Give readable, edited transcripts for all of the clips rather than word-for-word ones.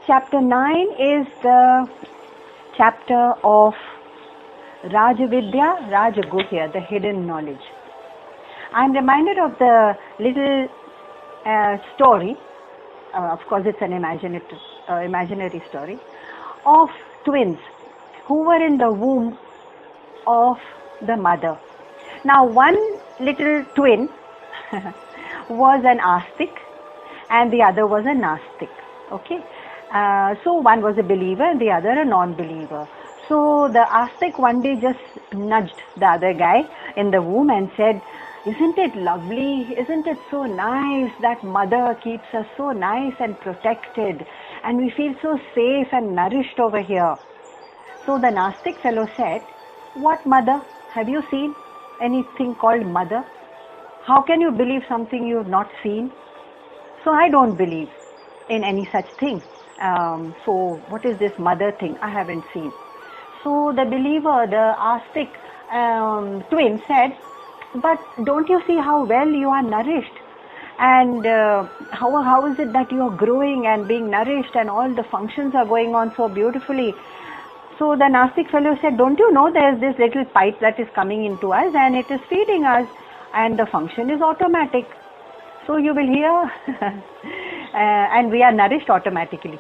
Chapter 9 is the chapter of Rajavidya, Rajaguhya, the hidden knowledge. I am reminded of the little story, of course it's an imaginary story, of twins who were in the womb of the mother. Now one little twin was an astic and the other was a nastic. Okay, so one was a believer and the other a non-believer. So the astic one day just nudged the other guy in the womb and said, "Isn't it lovely? Isn't it so nice that mother keeps us so nice and protected and we feel so safe and nourished over here?" So the nastic fellow said, "What mother? Have you seen anything called mother? How can you believe something you have not seen? So I don't believe in any such thing. So what is this mother thing? I haven't seen." So the believer, the astic twin said, "But don't you see how well you are nourished? And how is it that you are growing and being nourished and all the functions are going on so beautifully?" So the nastic fellow said, "Don't you know there is this little pipe that is coming into us and it is feeding us and the function is automatic. So you will hear and we are nourished automatically."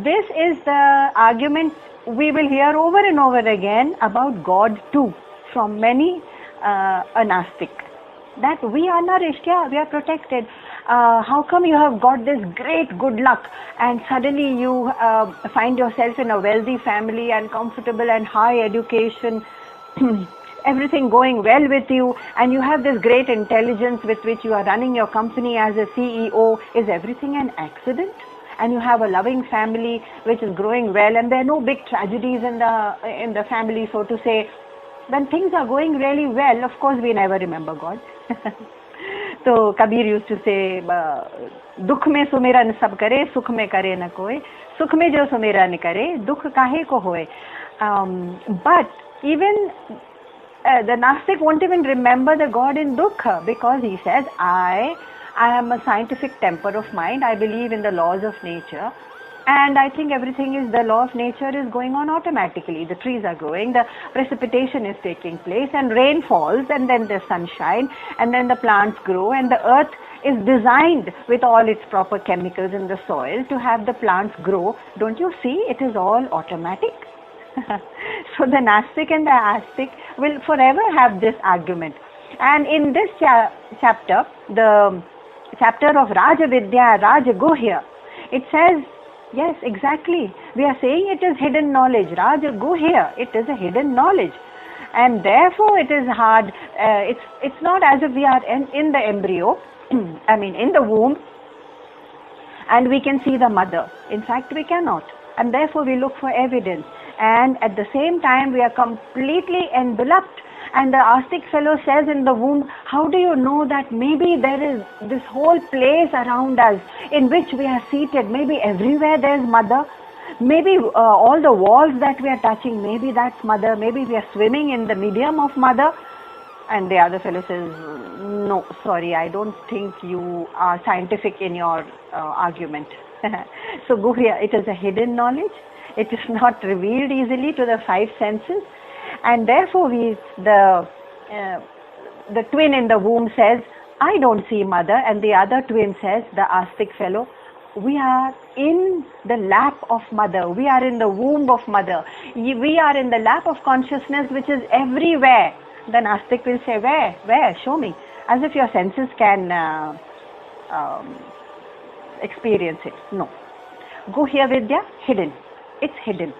This is the argument we will hear over and over again about God too from many Nastic, that we are nourished, yeah, we are protected. How come you have got this great good luck and suddenly you find yourself in a wealthy family and comfortable and high education, everything going well with you, and you have this great intelligence with which you are running your company as a CEO? Is everything an accident? And you have a loving family which is growing well and there are no big tragedies in the family, so to say. When things are going really well, of course we never remember God. So Kabir used to say, "Dukh mein sumiran sab kare, sukh mein kare na koi, sukh mein jo sumiran kare, dukh kahe ko hoye." But even the Nastic won't even remember the God in Dukha, because he says, I am a scientific temper of mind. I believe in the laws of nature. And I think everything is, the law of nature is going on automatically. The trees are growing, the precipitation is taking place, and rain falls, and then there's sunshine, and then the plants grow, and the earth is designed with all its proper chemicals in the soil to have the plants grow. Don't you see? It is all automatic. So the Nastic and the Astic will forever have this argument. And in this chapter, the chapter of Rajavidya, Rajaguhya, it says, yes, exactly. We are saying it is hidden knowledge. Rajaguhya, it is a hidden knowledge. And therefore it is hard. It's not as if we are in the embryo, I mean in the womb, and we can see the mother. In fact, we cannot. And therefore we look for evidence. And at the same time we are completely enveloped. And the astic fellow says in the womb, how do you know that maybe there is this whole place around us in which we are seated? Maybe everywhere there is mother. Maybe all the walls that we are touching, maybe that's mother. Maybe we are swimming in the medium of mother. And the other fellow says, no, sorry, I don't think you are scientific in your argument. So Guhya, it is a hidden knowledge. It is not revealed easily to the five senses. And therefore the twin in the womb says, I don't see mother. And the other twin says, the astic fellow, we are in the lap of mother. We are in the womb of mother. We are in the lap of consciousness which is everywhere. The Nastic will say, where? Show me. As if your senses can experience it. No. Guhya Vidya, hidden. It's hidden.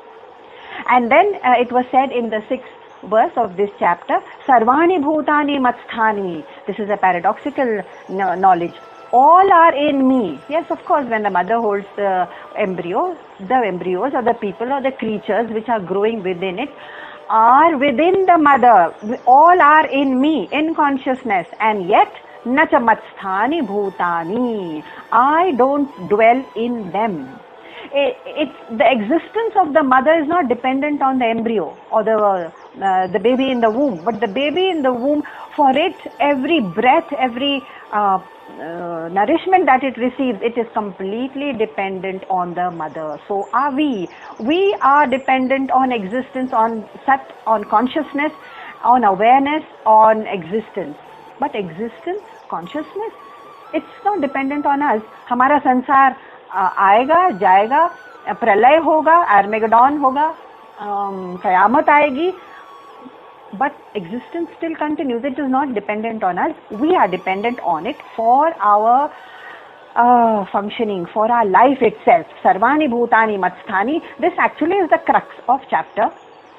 And then it was said in the 6th verse of this chapter, Sarvani Bhutani Matsthani. This is a paradoxical knowledge. All are in me. Yes, of course, when the mother holds the embryo, the embryos or the people or the creatures which are growing within it are within the mother. All are in me, in consciousness. And yet, Nacha Matsthani Bhutani. I don't dwell in them. The existence of the mother is not dependent on the embryo or the baby in the womb, but the baby in the womb For it, every breath, every nourishment that it receives, it is completely dependent on the mother. So are we. We are dependent on existence, on sat, on consciousness, on awareness, on existence. But existence, consciousness, it's not dependent on us. हमारा संसार आएगा, जाएगा, प्रलय होगा, आर्मेगेडॉन होगा, कयामत आएगी, but existence still continues. It is not dependent on us. We are dependent on it for our functioning, for our life itself. Sarvani bhutani matsthani. This actually is the crux of chapter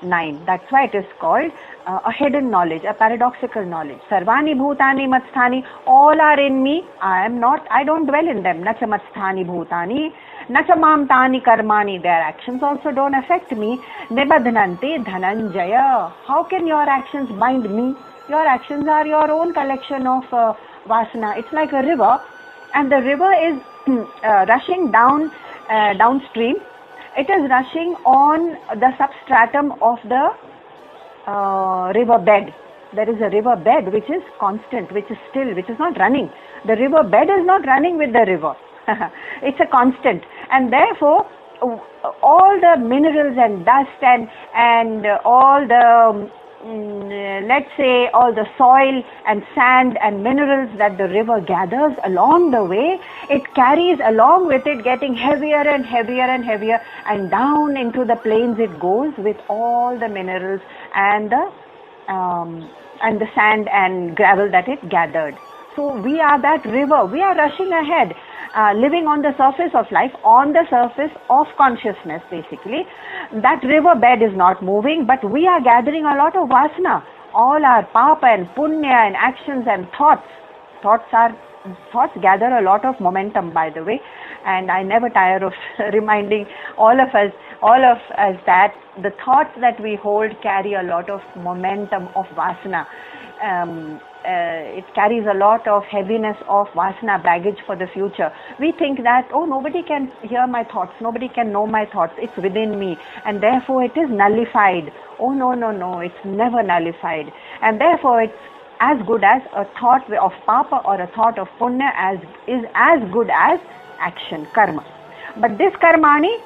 9. That's why it is called a hidden knowledge, a paradoxical knowledge. Sarvani bhutani matsthani. All are in me. I don't dwell in them. Nacha matsthani bhutani. Nacha mam tani karmani. Their actions also don't affect me. Nibadhanante dhananjaya. How can your actions bind me? Your actions are your own collection of vasana. It's like a river, and the river is rushing downstream. It is rushing on the substratum of the river bed. There is a river bed which is constant, which is still, which is not running. The river bed is not running with the river. It's a constant, and therefore all the minerals and dust and all the let's say all the soil and sand and minerals that the river gathers along the way, it carries along with it, getting heavier and heavier and heavier, and down into the plains it goes with all the minerals and the sand and gravel that it gathered. So we are that river. We are rushing ahead, living on the surface of life, on the surface of consciousness basically. That river bed is not moving, but we are gathering a lot of vasana. All our papa and punya and actions and thoughts. Thoughts gather a lot of momentum, by the way, and I never tire of reminding all of us that the thoughts that we hold carry a lot of momentum of vasana. It carries a lot of heaviness of vasana baggage for the future. We think that, oh, nobody can hear my thoughts, nobody can know my thoughts, it's within me, and therefore it is nullified. Oh, no, it's never nullified, and therefore it's as good as a thought of papa or a thought of punya is as good as action, karma. But this karmani,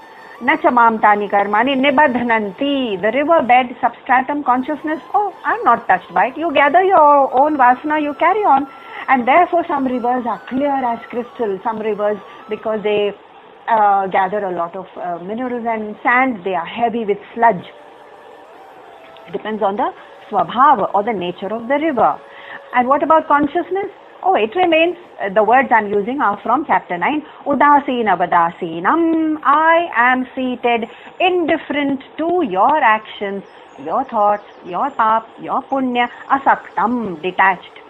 nacha mamtani karmani nibadhananti, the river bed substratum consciousness, oh, I'm not touched by it. You gather your own vasana, you carry on, and therefore some rivers are clear as crystal. Some rivers, because they gather a lot of minerals and sand, they are heavy with sludge. It depends on the swabhava or the nature of the river. And what about consciousness? Oh, it remains. The words I'm using are from chapter 9. Udasina vadasinam. I am seated, indifferent to your actions, your thoughts, your pap, your punya. Asaktam, detached.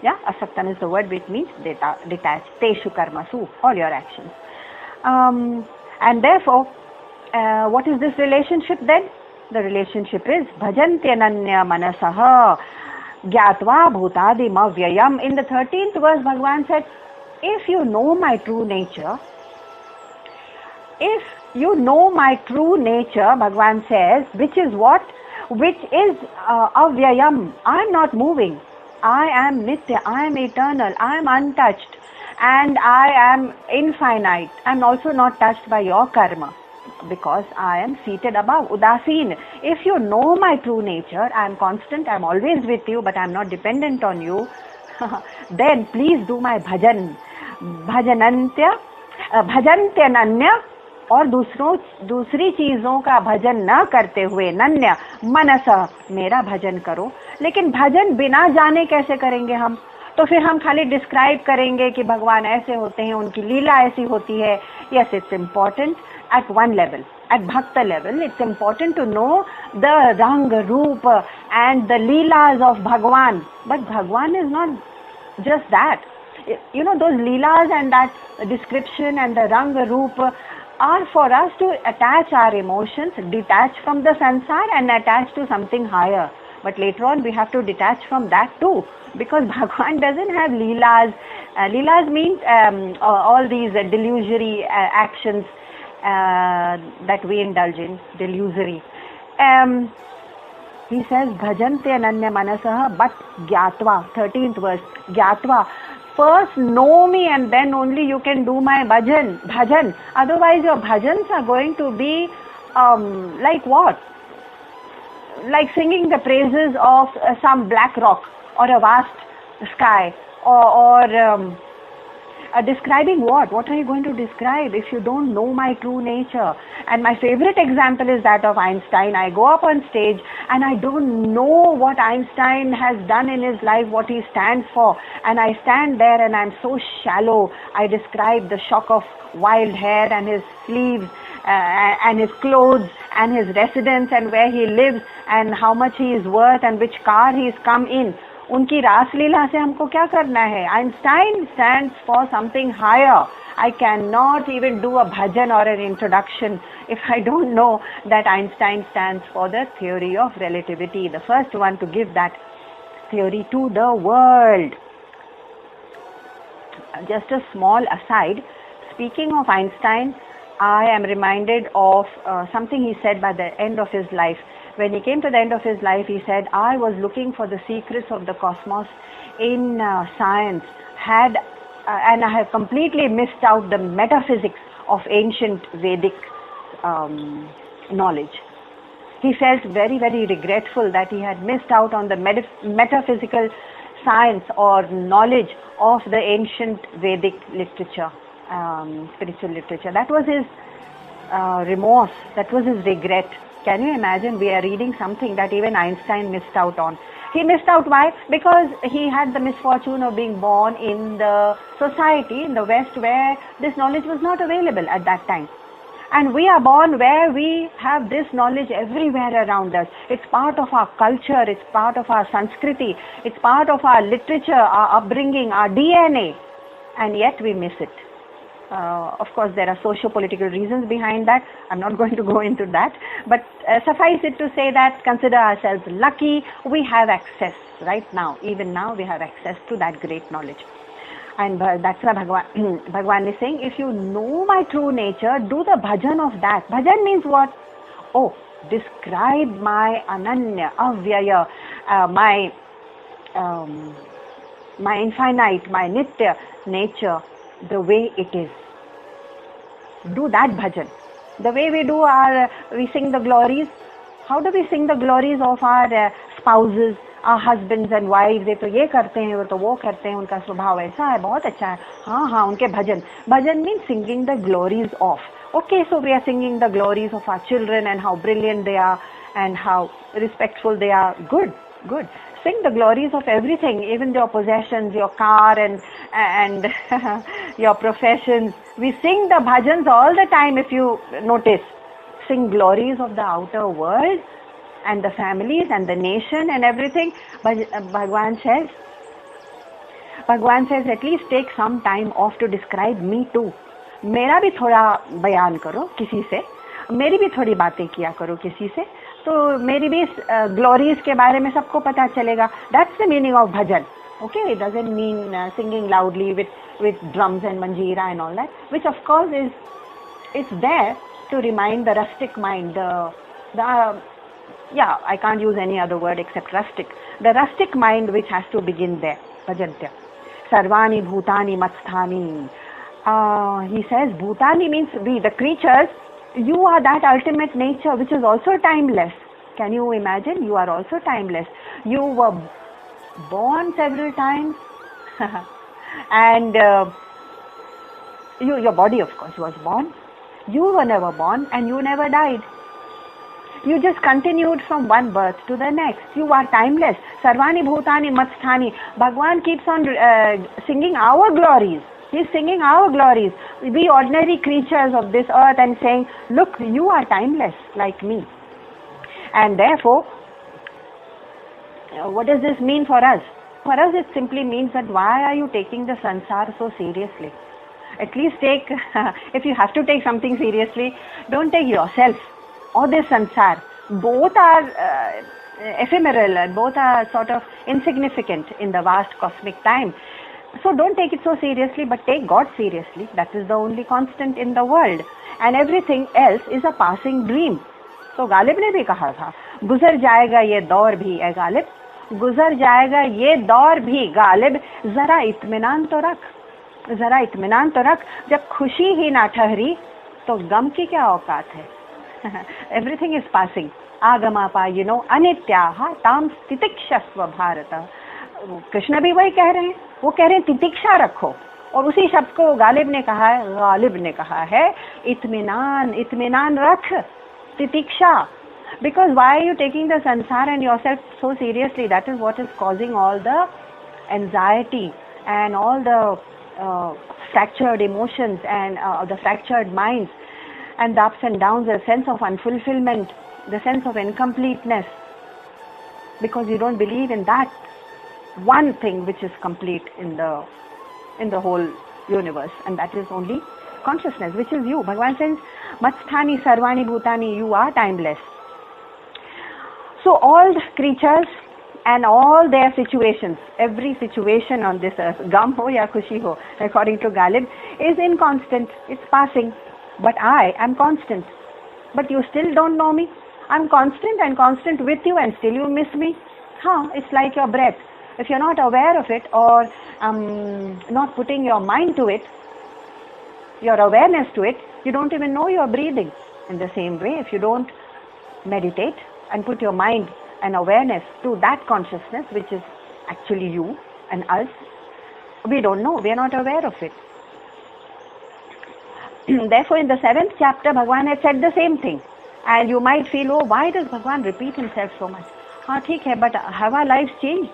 Yeah, asaktam is the word which means detached. Teshu karmasu, all your actions. And therefore, what is this relationship then? The relationship is bhajantyananya manasaha gyatva bhutadim avyayam. In the 13th verse, Bhagavan said, if you know my true nature, Bhagavan says, which is what? Which is avyayam. I am not moving. I am nitya. I am eternal. I am untouched. And I am infinite. I am also not touched by your karma, because I am seated above, udasin. If you know my true nature, I am constant, I am always with you, but I am not dependent on you, then please do my bhajan. Bhajantyananya, और दूसरी चीजों का भजन न करते हुए नन्य मनसा, मेरा भजन करो. लेकिन भजन बिना जाने कैसे करेंगे हम? तो फिर हम खाली डिस्क्राइब करेंगे कि भगवान ऐसे होते हैं, उनकी लीला ऐसी होती है. Yes, it's important at one level, at bhakta level. It's important to know the rang, roop and the leelas of Bhagwan. But Bhagwan is not just that. You know, those leelas and that description and the rang, roop are for us to attach our emotions, detach from the sansar and attach to something higher. But later on we have to detach from that too, because Bhagwan doesn't have leelas. Leelas means all these delusory actions that we indulge in, delusory. He says, bhajante ananya manasah, but gyatva, 13th verse, gyatva. First know me and then only you can do my bhajan. Otherwise your bhajans are going to be like what? Like singing the praises of some black rock or a vast sky, or describing what? What are you going to describe if you don't know my true nature? And my favorite example is that of Einstein. I go up on stage and I don't know what Einstein has done in his life, what he stands for. And I stand there and I'm so shallow. I describe the shock of wild hair and his sleeves and his clothes and his residence and where he lives and how much he is worth and which car he has come in. उनकी रासलीला से हमको क्या करना है? Einstein stands for something higher. I cannot even do a bhajan or an introduction if I don't know that Einstein stands for the theory of relativity, the first one to give that theory to the world. Just a small aside, speaking of Einstein, I am reminded of something he said by the end of his life. When he came to the end of his life, he said, I was looking for the secrets of the cosmos in science, and I have completely missed out the metaphysics of ancient Vedic knowledge. He felt very, very regretful that he had missed out on the metaphysical science or knowledge of the ancient Vedic literature, spiritual literature. That was his remorse, that was his regret. Can you imagine? We are reading something that even Einstein missed out on. He missed out, why? Because he had the misfortune of being born in the society in the West where this knowledge was not available at that time. And we are born where we have this knowledge everywhere around us. It's part of our culture, it's part of our Sanskriti, it's part of our literature, our upbringing, our DNA. And yet we miss it. Of course, there are socio-political reasons behind that. I'm not going to go into that. But suffice it to say that consider ourselves lucky. We have access right now. Even now we have access to that great knowledge. And that's why Bhagavan is saying, if you know my true nature, do the bhajan of that. Bhajan means what? Oh, describe my ananya, avyaya, my infinite, my nitya nature, the way it is. Do that bhajan. The way we sing the glories. How do we sing the glories of our spouses, our husbands and wives? ये तो ये करते हैं, वो तो वो करते हैं, उनका स्वभाव ऐसा है, बहुत अच्छा है. हाँ, उनके भजन. Bhajan means singing the glories of. Okay, so we are singing the glories of our children and how brilliant they are and how respectful they are. Good. Sing the glories of everything, even your possessions, your car and your professions. We sing the bhajans all the time, if you notice. Sing glories of the outer world and the families and the nation and everything. But Bhagavan says, at least take some time off to describe me too. मेरा भी थोड़ा बयान करो किसी से, मेरी भी थोड़ी बातें किया करो किसी से, तो मेरी भी ग्लोरीज के बारे में सबको पता चलेगा. That's the meaning of bhajan. Okay, it doesn't mean singing loudly with drums and manjira and all that, which of course it's there to remind the rustic mind, I can't use any other word except rustic. The rustic mind which has to begin there. Bhajantya. Sarvani bhutani matsthani. He says bhutani means we, the creatures. You are that ultimate nature which is also timeless. Can you imagine? You are also timeless. You were born several times and your body of course was born. You were never born and you never died. You just continued from one birth to the next. You are timeless. Sarvani bhutani matsthani. Bhagavan keeps on singing our glories. He's singing our glories. We ordinary creatures of this earth and saying, look, you are timeless like me. And therefore, what does this mean for us? For us, it simply means that why are you taking the sansar so seriously? At least take, if you have to take something seriously, don't take yourself or this sansar. Both are ephemeral and both are sort of insignificant in the vast cosmic time. So don't take it so seriously, but take God seriously. That is the only constant in the world. And everything else is a passing dream. So तो गालिब ने भी कहा था, गुजर जाएगा ये दौर भी ए गालिब, गुजर जाएगा ये दौर भी गालिब, जरा इत्मीनान तो रख, जरा इत्मीनान तो रख, जब खुशी ही ना ठहरी तो गम की क्या औकात है। एवरीथिंग इज पासिंग, आगमापायिनो अनित्याः ताम तितिक्षस्व भारत। कृष्ण भी वही कह रहे हैं, वो कह रहे हैं तितिक्षा रखो, और उसी शब्द को गालिब ने कहा है, गालिब ने कहा है इत्मीनान, इत्मीनान रख, तितिक्षा। Because why are you taking the sansar and yourself so seriously? That is what is causing all the anxiety and all the fractured emotions and the fractured minds and the ups and downs, the sense of unfulfillment, the sense of incompleteness, because you don't believe in that one thing which is complete in the whole universe, and that is only consciousness, which is you. Bhagavan says, Matsthani sarvani bhutani, you are timeless. So all creatures and all their situations, every situation on this earth, gam ho ya khushi ho, according to Galib, is inconstant, it's passing. But I am constant. But you still don't know me. I'm constant and constant with you, and still you miss me. It's like your breath. If you're not aware of it, or not putting your mind to it, your awareness to it, you don't even know you're breathing. In the same way, if you don't meditate and put your mind and awareness to that consciousness, which is actually you and us, we don't know, we are not aware of it. Therefore, in the 7th chapter, Bhagavan had said the same thing. And you might feel, oh, why does Bhagavan repeat himself so much? Theek hai, but have our lives changed?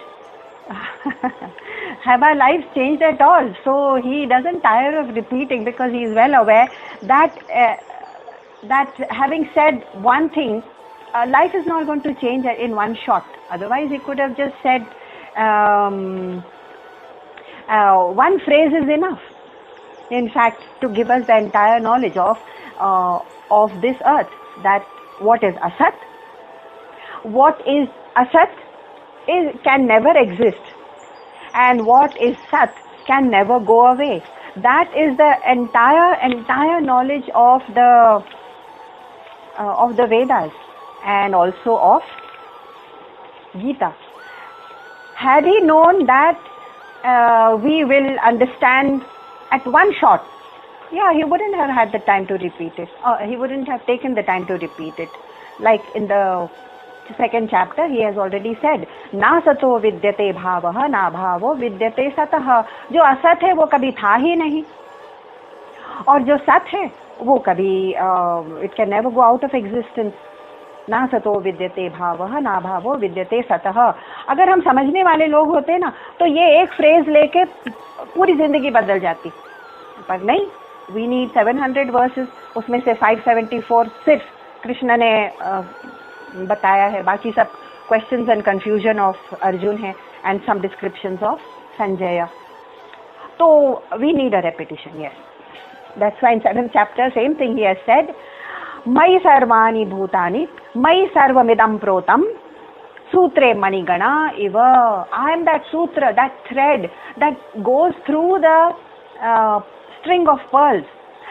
Have our lives changed at all? So he doesn't tire of repeating, because he is well aware that that having said one thing, life is not going to change in one shot. Otherwise, he could have just said one phrase is enough. In fact, to give us the entire knowledge of this earth, that what is asat, what is asat can never exist, and what is sat can never go away. That is the entire knowledge of the Vedas and also of Gita. Had he known that we will understand at one shot, he wouldn't have had the time to repeat it. He wouldn't have taken the time to repeat it. Like in the 2nd chapter, he has already said, Na sato vidyate bhavaha, na bhavo vidyate satah. जो असत है वो कभी था ही नहीं, और जो सत है वो कभी it can never go out of existence. ना सतो विद्यते भावः ना भावो विद्यते सतः. अगर हम समझने वाले लोग होते ना, तो ये एक फ्रेज लेके पूरी जिंदगी बदल जाती, पर नहीं. वी नीड 700 वर्सेस, उसमें से 574 सिर्फ कृष्ण ने बताया है, बाकी सब questions and confusion of Arjun है, and some descriptions of Sanjay. तो we need a repetition. Yes, that's why in 7th chapter same thing he has said, मयि सर्वाणि भूतानि मयि सर्वमिदं प्रोतं सूत्रे मणिगणा इव. I am that sutra, that thread that goes through the string of pearls.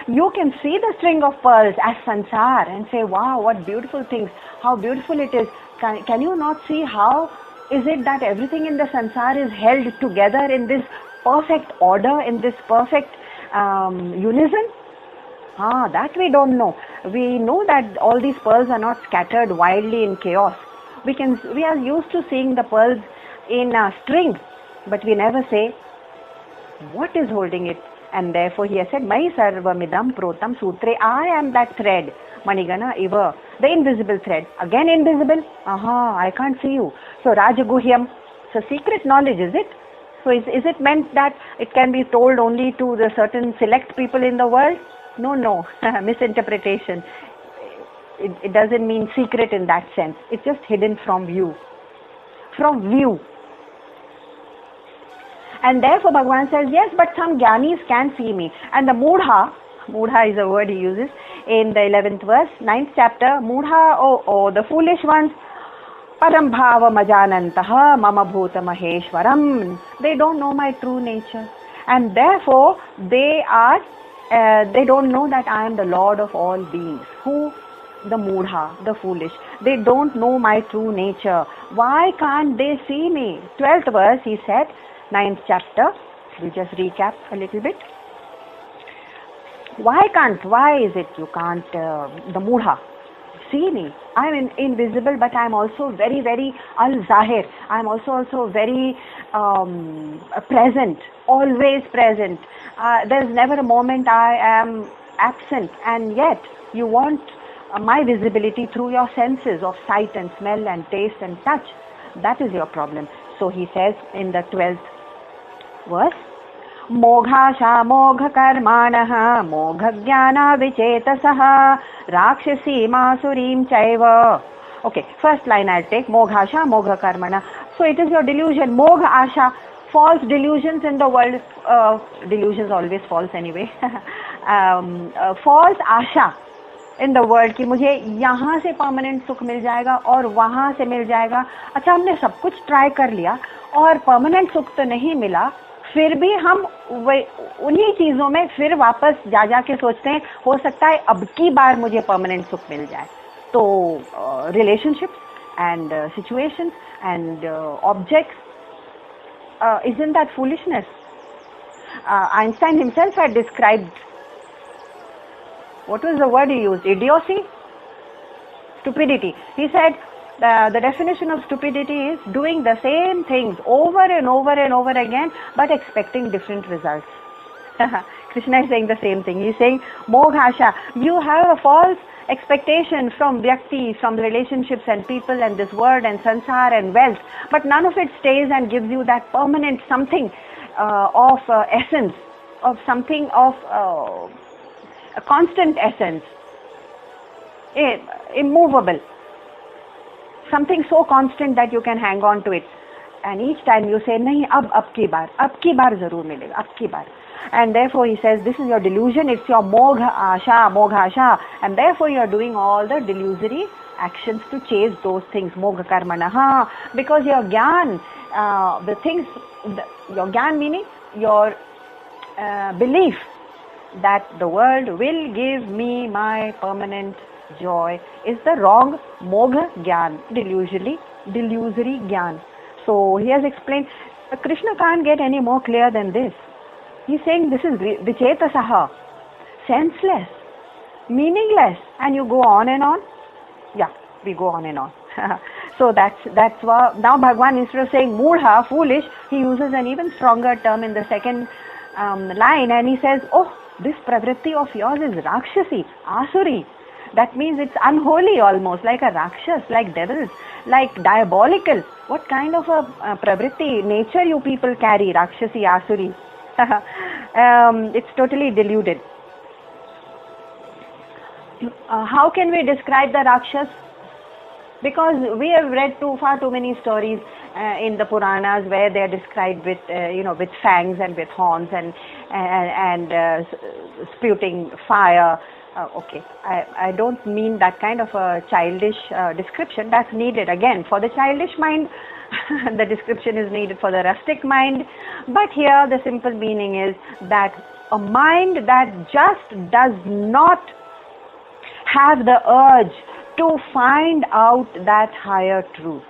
You can see the string of pearls as sansar and say, wow, what beautiful things, how beautiful it is. Can you not see how is it that everything in the sansar is held together in this perfect order, in this perfect unison? That we don't know. We know that all these pearls are not scattered wildly in chaos. We are used to seeing the pearls in strings, but we never say what is holding it. And therefore he has said, Mai sarvamidam protam sutre, I am that thread, manigana iva, the invisible thread. Again invisible? I can't see you. So Rajaguhyam, so secret knowledge, is it? So is it meant that it can be told only to the certain select people in the world? No, misinterpretation. It doesn't mean secret in that sense. It's just hidden from view. From view. And therefore Bhagavan says, yes, but some jnanis can see me. And the mudha is a word he uses in the 11th verse, 9th chapter. Mudha, the foolish ones, param bhava majanantaha mama bhuta maheshwaram. They don't know my true nature. And therefore they don't know that I am the Lord of all beings, who the mudha, the foolish. They don't know my true nature. Why can't they see me? 12th verse, he said, 9th chapter. We just recap a little bit. Why is it you can't, the mudha, see me? I am invisible, but I am also very, very al-zahir. I am also very present, always present. There is never a moment I am absent, and yet you want my visibility through your senses of sight and smell and taste and touch. That is your problem. So he says in the 12th verse, मोघाशा मोघकर्माणः मोघज्ञाना विचेतसः राक्षसी मासुरीं चैव. Okay, first line I'll take, moghasha moghakarmana. So it is your delusion, mogha asha, false delusions in the world. Delusions always false anyway. False asha in the world कि मुझे यहाँ से permanent सुख मिल जाएगा और वहाँ से मिल जाएगा. अच्छा, हमने सब कुछ ट्राई कर लिया और permanent सुख तो नहीं मिला, फिर भी हम उन्हीं चीजों में फिर वापस जाके सोचते हैं हो सकता है अब की बार मुझे परमानेंट सुख मिल जाए. तो relationships and situations and objects, isn't that foolishness? Einstein himself had described, what was the word he used? Idiocy? Stupidity. He said the definition of stupidity is doing the same things over and over and over again but expecting different results. Krishna is saying the same thing. He is saying, Moghasha, you have a false expectation from Vyakti, from relationships and people and this world and sansar and wealth, but none of it stays and gives you that permanent something of essence, of something of a constant essence, immovable. Something so constant that you can hang on to it, and each time you say nahi ab ki baar zarur milega, ab ki baar. And therefore he says this is your delusion, it's your mogha asha, and therefore you are doing all the delusory actions to chase those things, mogha karmana, because your gyan, the things, your gyan meaning your belief that the world will give me my permanent joy is the wrong mogha gyan, delusory gyan. So he has explained, Krishna can't get any more clear than this. He's saying this is vichetasaha, senseless, meaningless, and you go on and on. Yeah, we go on and on. So that's why now Bhagwan, instead of saying mudha, foolish, he uses an even stronger term in the second line, and he says, oh, this pravritti of yours is rakshasi, asuri. That means it's unholy almost, like a rakshas, like devils, like diabolical. What kind of a pravritti, nature you people carry, rakshasi, asuri? It's totally deluded. How can we describe the rakshas? Because we have read far too many stories in the Puranas where they are described with, with fangs and with horns and spewing fire. Okay, I don't mean that kind of a childish description. That's needed again for the childish mind. The description is needed for the rustic mind. But here the simple meaning is that a mind that just does not have the urge to find out that higher truth.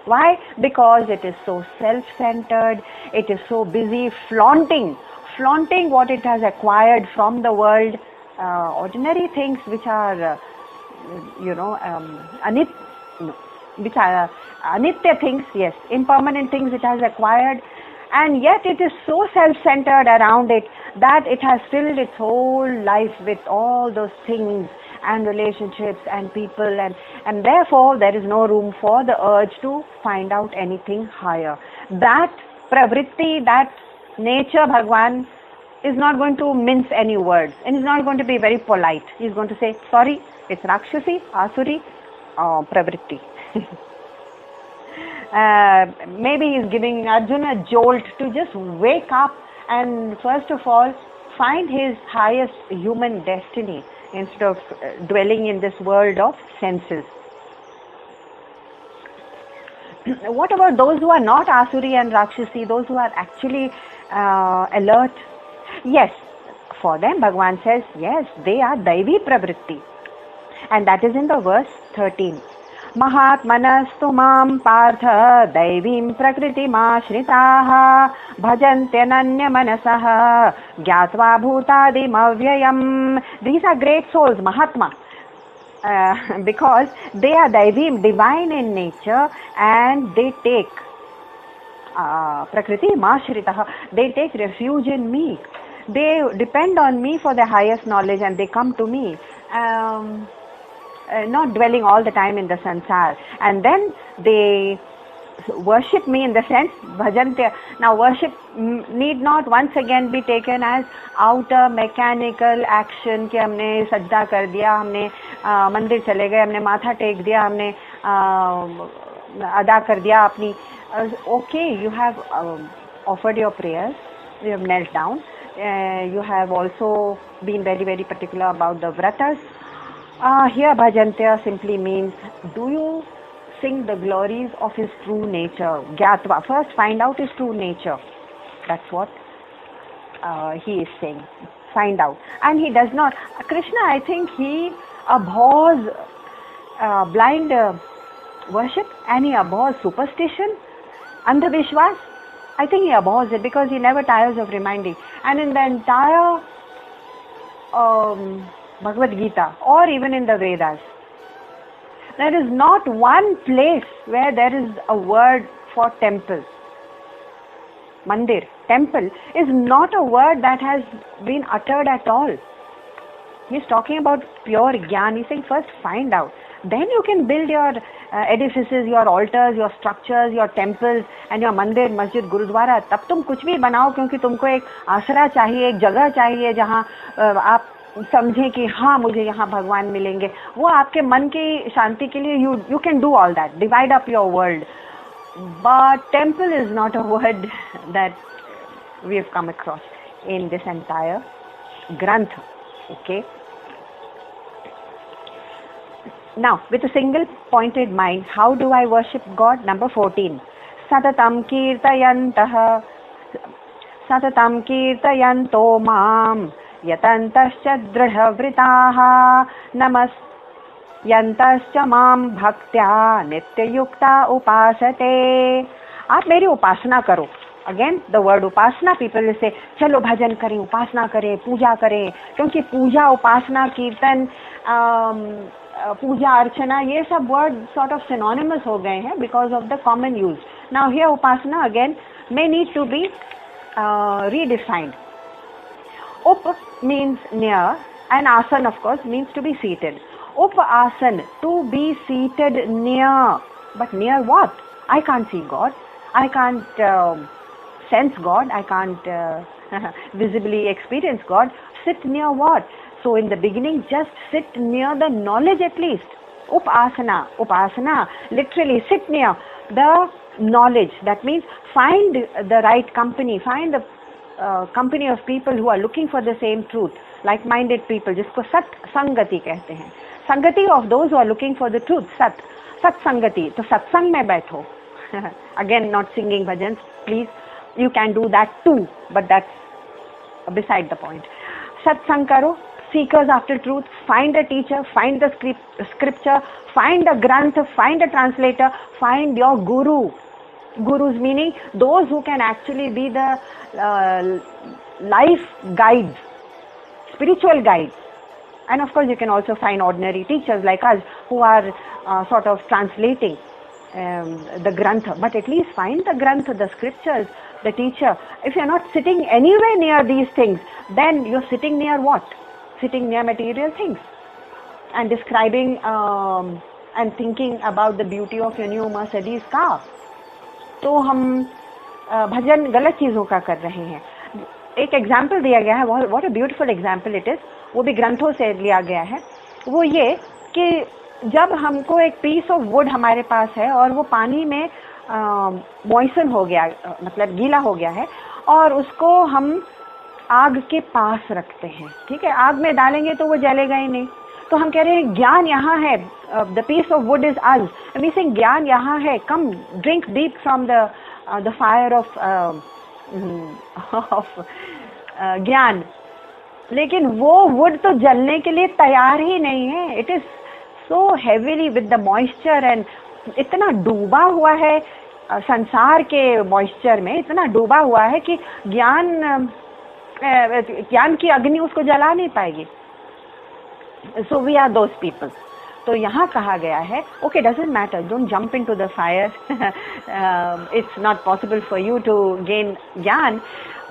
Why? Because it is so self-centered, it is so busy flaunting what it has acquired from the world, ordinary things which are, anitya things, yes, impermanent things it has acquired, and yet it is so self-centered around it that it has filled its whole life with all those things and relationships and people, and therefore there is no room for the urge to find out anything higher. That pravritti, that nature, Bhagwan is not going to mince any words, and is not going to be very polite. He is going to say, sorry, it's rakshasi, asuri, pravritti. Maybe he is giving Arjuna a jolt to just wake up and first of all find his highest human destiny instead of dwelling in this world of senses. What about those who are not asuri and rakshasi, those who are actually alert? Yes, for them Bhagwan says, yes, they are daivi pravritti. And that is in the verse 13. महात्मनस्तु मां पार्थ दैवीं प्रकृतिमाश्रिताः भजन्त्यनन्यमनसः ज्ञात्वा भूतादिमव्ययम्. These are great souls, Mahatma, because they are Daivim, divine in nature, and they take Prakriti Mashritah, they take refuge in me. They depend on me for the highest knowledge, and they come to me. Not dwelling all the time in the sansar, and then they worship me in the sense bhajante. Now worship need not once again be taken as outer mechanical action कि हमने सज्जा कर दिया, हमने मंदिर चले गए, हमने माथा टेक दिया, हमने अदा कर दिया अपनी. Okay, you have offered your prayers, you have knelt down, you have also been very, very particular about the vratas. Here bhajantya simply means, do you sing the glories of his true nature? Gyatva, first find out his true nature. That's what he is saying. Find out. And he does not, Krishna, I think he abhors blind worship, and he abhors superstition, andhavishwas. I think he abhors it because he never tires of reminding. And in the entire Bhagavad Gita, or even in the Vedas, there is not one place where there is a word for temple. Mandir, temple, is not a word that has been uttered at all. He's talking about pure Gyan. He's saying first find out. Then you can build your edifices, your altars, your structures, your temples and your mandir, masjid, gurudwara. तब तुम कुछ भी बनाओ, क्योंकि तुमको एक आसरा चाहिए, एक जगह चाहिए जहाँ आप समझे कि हाँ मुझे यहाँ भगवान मिलेंगे. वो आपके मन की शांति के लिए you can do all that. Divide up your world. But temple is not a word that we have come across in this entire Granth. Okay. Now, with a single pointed mind, how do I worship God? Number 14. Satatam kirtayantaha Satatam kirtayanto mam yatantascha dridhavritaha namasyantascha mam bhaktya nityayukta upasate. आप मेरी उपासना करो. Again, the word upasana, people will say, चलो भजन करें, उपासना करें, पूजा करें, क्योंकि पूजा, उपासना, कीर्तन, पूजा, अर्चना, ये सब word sort of synonymous हो गए हैं because of the common use. Now here upasana again may need to be redefined. Up means near, and asan of course means to be seated. Upasan, to be seated near. But near what? I can't see God. I can't sense God. I can't visibly experience God. Sit near what? So in the beginning, just sit near the knowledge at least. Upasana, upasana, literally sit near the knowledge. That means find the right company, find the company of people who are looking for the same truth, like-minded people, जिसको सत संगति कहते हैं. संगति of those who are looking for the truth, सत संगति. तो सत्संग में बैठो. Again, not singing bhajans, please. You can do that too, but that's beside the point. Satsang karo, seekers after truth, find a teacher, find the scripture, find a granth, find a translator, find your guru. Gurus meaning those who can actually be the life guides, spiritual guides. And of course you can also find ordinary teachers like us who are sort of translating the Grantha, but at least find the Grantha, the scriptures, the teacher. If you're not sitting anywhere near these things, then you're sitting near what? Sitting near material things and describing and thinking about the beauty of your new Mercedes car. तो हम भजन गलत चीज़ों का कर रहे हैं. एक example दिया गया है, what a beautiful example it is, वो भी ग्रंथों से लिया गया है. वो ये कि जब हमको एक पीस ऑफ वुड हमारे पास है और वो पानी में मॉइसन हो गया, मतलब गीला हो गया है, और उसको हम आग के पास रखते हैं. ठीक है, आग में डालेंगे तो वो जलेगा ही नहीं. तो हम कह रहे हैं ज्ञान यहाँ है, the piece of wood is us. We saying gyan यहाँ है, come drink deep from the fire of gyan. लेकिन वो वुड तो जलने के लिए तैयार ही नहीं है. It is so heavily with the moisture and इतना डूबा हुआ है संसार के मॉइस्चर में, इतना डूबा हुआ है कि ज्ञान की अग्नि उसको जला नहीं पाएगी. So we are those people. तो यहाँ कहा गया है, okay, doesn't matter, don't jump into the fire, it's not possible for you to gain gyan.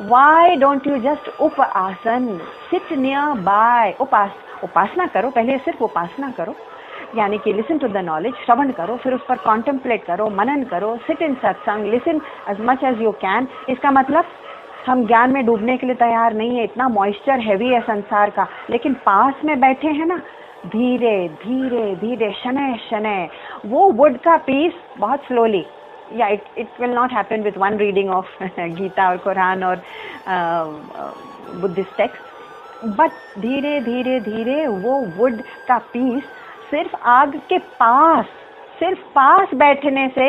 Why don't you just upasana, sit nearby. उपासना करो, पहले सिर्फ उपासना करो, यानी कि लिसन टू द नॉलेज, श्रवण करो, फिर उस पर कॉन्टेम्पलेट करो, मनन करो, sit in satsang, listen as much as you can. इसका मतलब हम ज्ञान में डूबने के लिए तैयार नहीं है, इतना मॉइस्चर हैवी है संसार का, लेकिन पास में बैठे हैं ना, धीरे धीरे धीरे, शनय शनय, वो वुड का पीस बहुत स्लोली, या it will not happen with one reading of Gita और कुरान और बुद्धिस्ट टेक्स्ट, बट धीरे धीरे धीरे वो वुड का पीस सिर्फ आग के पास, सिर्फ पास बैठने से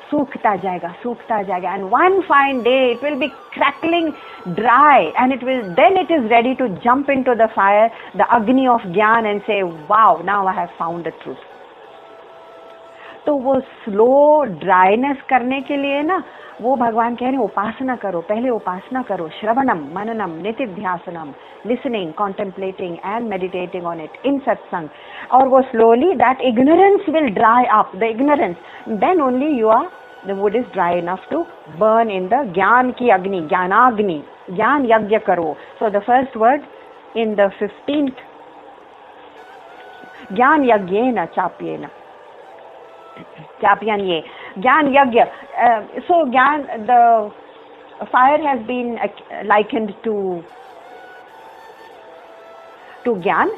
सूखता जाएगा, सूखता जाएगा. And one fine day it will be crackling dry and then it is ready to jump into the fire, the agni of ज्ञान, and say, wow, now I have found the truth. तो वो slow dryness करने के लिए ना, वो भगवान कह रहे हैं उपासना करो, पहले उपासना करो, श्रवणम मननम नितिध्यासनम, listening, contemplating and meditating on it in satsang. और वो slowly that ignorance will dry up, the ignorance, then only you are, the wood is dry enough to burn in the ज्ञान की अग्नि, ज्ञानाग्नि, ज्ञान यज्ञ करो. So the first word in the 15th, ज्ञान यज्ञेन चाप्येन, चाप्यन ये ज्ञान यज्ञ. So ज्ञान, the fire has been likened to ज्ञान,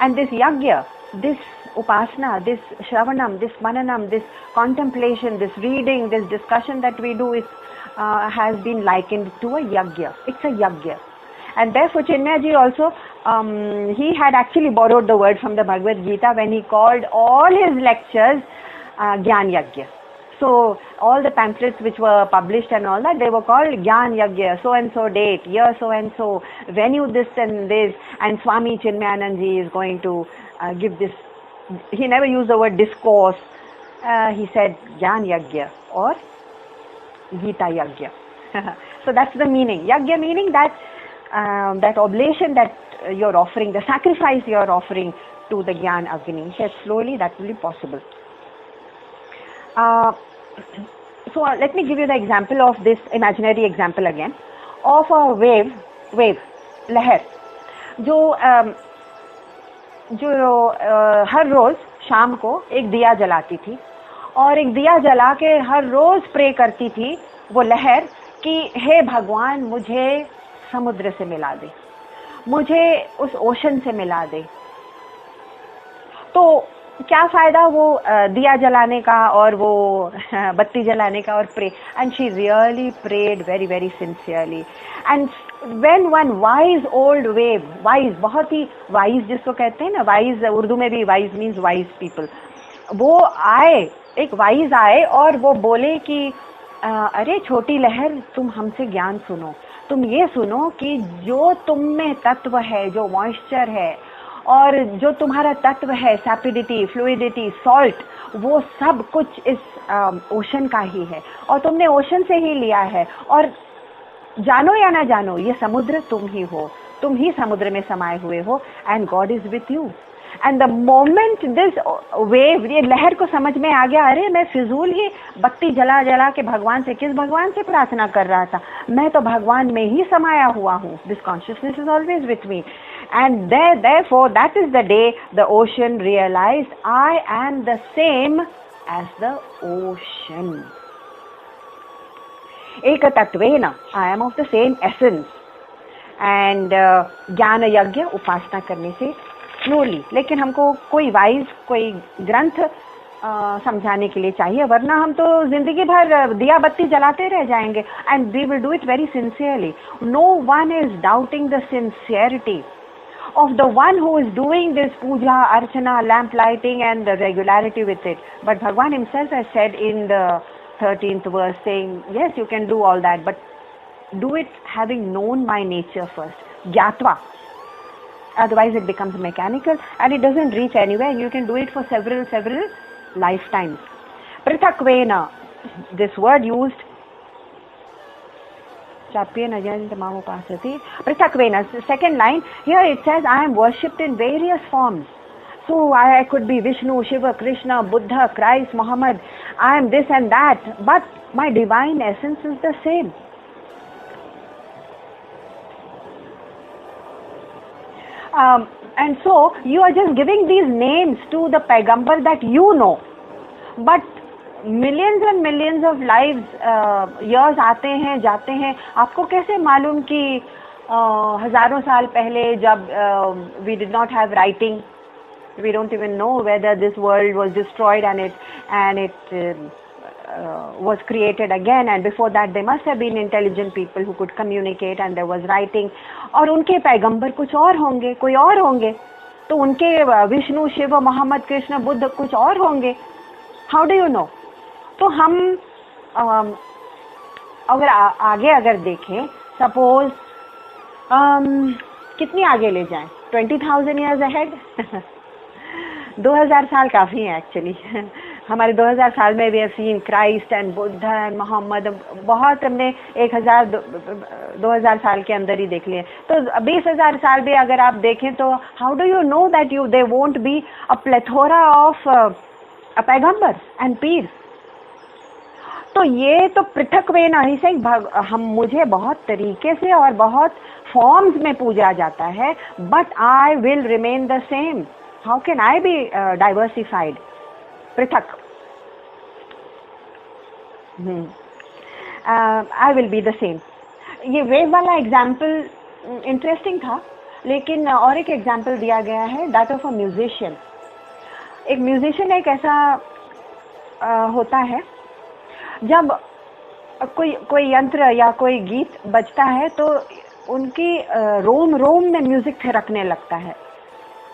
and this yajna, this upasana, this shravanam, this mananam, this contemplation, this reading, this discussion that we do is has been likened to a yajna. It's a yajna. And therefore Chinmayaji also, he had actually borrowed the word from the Bhagavad Gita when he called all his lectures Gyan Yajna. So all the pamphlets which were published and all that, they were called Gyan Yajna, so and so date, year so and so, venue this and this, and Swami Chinmayananji is going to give this. He never used the word discourse. He said Gyan Yajna or Gita Yajna. So that's the meaning. Yajna meaning that that oblation that you're offering, the sacrifice you're offering to the Gyan Agni. He said slowly that will be possible. So let me give you the example of this imaginary example again of a wave, लहर, जो हर रोज शाम को एक दिया जलाती थी और एक दिया जला के हर रोज प्रे करती थी वो लहर कि हे भगवान मुझे समुद्र से मिला दे, मुझे उस ओशन से मिला दे. तो क्या फायदा वो दिया जलाने का और वो बत्ती जलाने का और pray. And she really prayed very very sincerely. And when one wise old wave, wise, बहुत ही वाइज जिसको कहते हैं ना, वाइज उर्दू में भी वाइज मीन्स वाइज पीपल, वो आए, एक वाइज आए और वो बोले कि अरे छोटी लहर तुम हमसे ज्ञान सुनो, तुम ये सुनो कि जो तुम में तत्व है, जो मॉइस्चर है और जो तुम्हारा तत्व है, सैपिडिटी, फ्लूइडिटी, सॉल्ट, वो सब कुछ इस ओशन का ही है और तुमने ओशन से ही लिया है. और जानो या ना जानो, ये समुद्र तुम ही हो, तुम ही समुद्र में समाये हुए हो. And God is with you. And the moment this wave, ये लहर को समझ में आ गया, अरे मैं फिजूल ही बत्ती जला जला के भगवान से, किस भगवान से प्रार्थना कर रहा था, मैं तो भगवान में ही समाया हुआ हूँ. This consciousness is always with me. And therefore, that is the day the ocean realized, I am the same as the ocean. Eka tatvena, I am of the same essence. And ज्ञान यज्ञ उपासना करने से slowly. लेकिन हमको कोई wise, कोई ग्रंथ समझाने के लिए चाहिए, वरना हम तो जिंदगी भर दिया बत्ती जलाते रह जाएंगे. And we will do it very sincerely. No one is doubting the sincerity of the one who is doing this puja, archana, lamp lighting and the regularity with it. But Bhagwan himself has said in the 13th verse saying, yes, you can do all that, but do it having known my nature first. Gyatva. Otherwise it becomes mechanical and it doesn't reach anywhere. You can do it for several lifetimes. Prithakvena, this word used, Prithakvena, second line, here it says, I am worshipped in various forms. So I could be Vishnu, Shiva, Krishna, Buddha, Christ, Muhammad. I am this and that, but my divine essence is the same. And so you are just giving these names to the Paigambar that you know, but millions and millions of lives, years आते हैं जाते हैं, आपको कैसे मालूम कि हजारों साल पहले जब we did not have writing, we don't even know whether this world was destroyed and it was created again, and before that there must have been intelligent people who could communicate and there was writing. और उनके पैगंबर कुछ और होंगे, कोई और होंगे, तो उनके विष्णु, शिव, मोहम्मद, कृष्ण, बुद्ध कुछ और होंगे. How do you know? तो हम अगर आगे देखें, सपोज कितनी आगे ले जाएं, 20,000 years ahead. 2000 साल काफी है एक्चुअली. हमारे 2000 साल में भी have seen Christ and Buddha and Muhammad, बहुत हमने 2000 साल के अंदर ही देख लिए. तो 20,000 साल भी अगर आप देखें तो how do you know that there won't be a plethora of a पैगंबर and पीर. तो ये तो पृथक वे ना ही से हम मुझे बहुत तरीके से और बहुत फॉर्म्स में पूजा जाता है, but I will remain the same. How can I be diversified? पृथक. I will be the same. ये वेव वाला एग्जाम्पल इंटरेस्टिंग था, लेकिन और एक एग्जाम्पल दिया गया है, दैट ऑफ अ म्यूजिशियन. एक म्यूजिशियन एक ऐसा होता है, जब कोई यंत्र या कोई गीत बजता है तो उनकी रोम रोम में म्यूजिक थिरकने लगता है.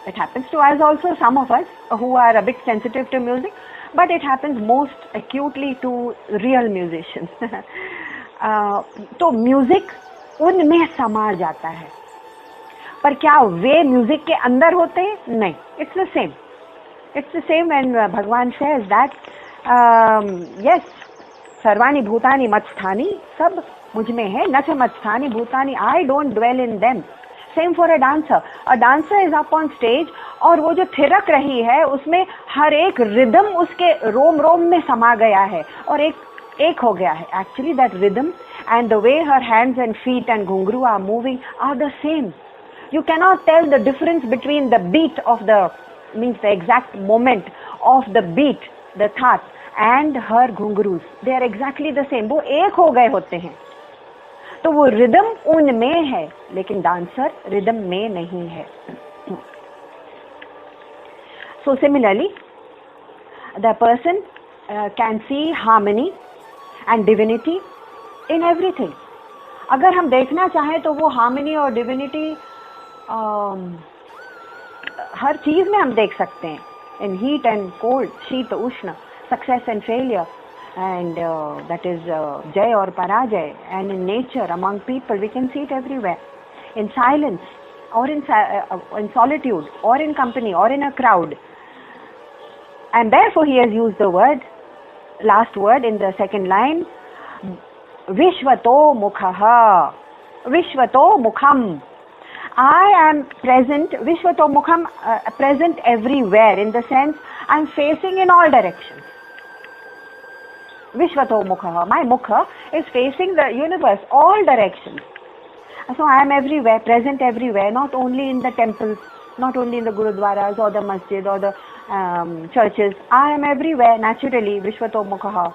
It happens to us also, some of us who are a bit sensitive to music, but it happens most acutely to real musicians. तो म्यूजिक उनमें समा जाता है, पर क्या वे म्यूजिक के अंदर होते हैं? नहीं. It's the same. It's the same when Bhagwan says that yes, सर्वाणि भूतानि मत्स्थानि, सब मुझ में है, न च मत्स्थानि भूतानि, I don't dwell in them. Same for a dancer. A dancer is up on stage और वो जो थिरक रही है उसमें हर एक रिदम उसके रोम रोम में समा गया है और एक हो गया है. Actually that rhythm and the way her hands and feet and घुंघरू are moving are the same. You cannot tell the difference between the beat of the, means the exact moment of the beat, the thought, and her घुंघरूस. They are exactly the same. वो एक हो गए होते हैं. तो वो rhythm उनमें है, लेकिन डांसर रिदम में नहीं है. So similarly, the person can see harmony and divinity in everything. अगर हम देखना चाहें तो वो harmony और divinity हर चीज में हम देख सकते हैं. In heat and cold, शीत उष्ण, success and failure, and that is jay or parajay, and in nature, among people, we can see it everywhere. In silence, or in solitude, or in company, or in a crowd. And therefore he has used the word, last word in the second line, Vishvato Mukhaha. Vishvato Mukham. I am present, Vishvato Mukham, present everywhere, in the sense I am facing in all directions. Vishvato Mukha, my Mukha is facing the universe, all directions. So I am everywhere, present everywhere, not only in the temples, not only in the Gurudwaras or the masjid or the churches. I am everywhere, naturally, Vishvato Mukha.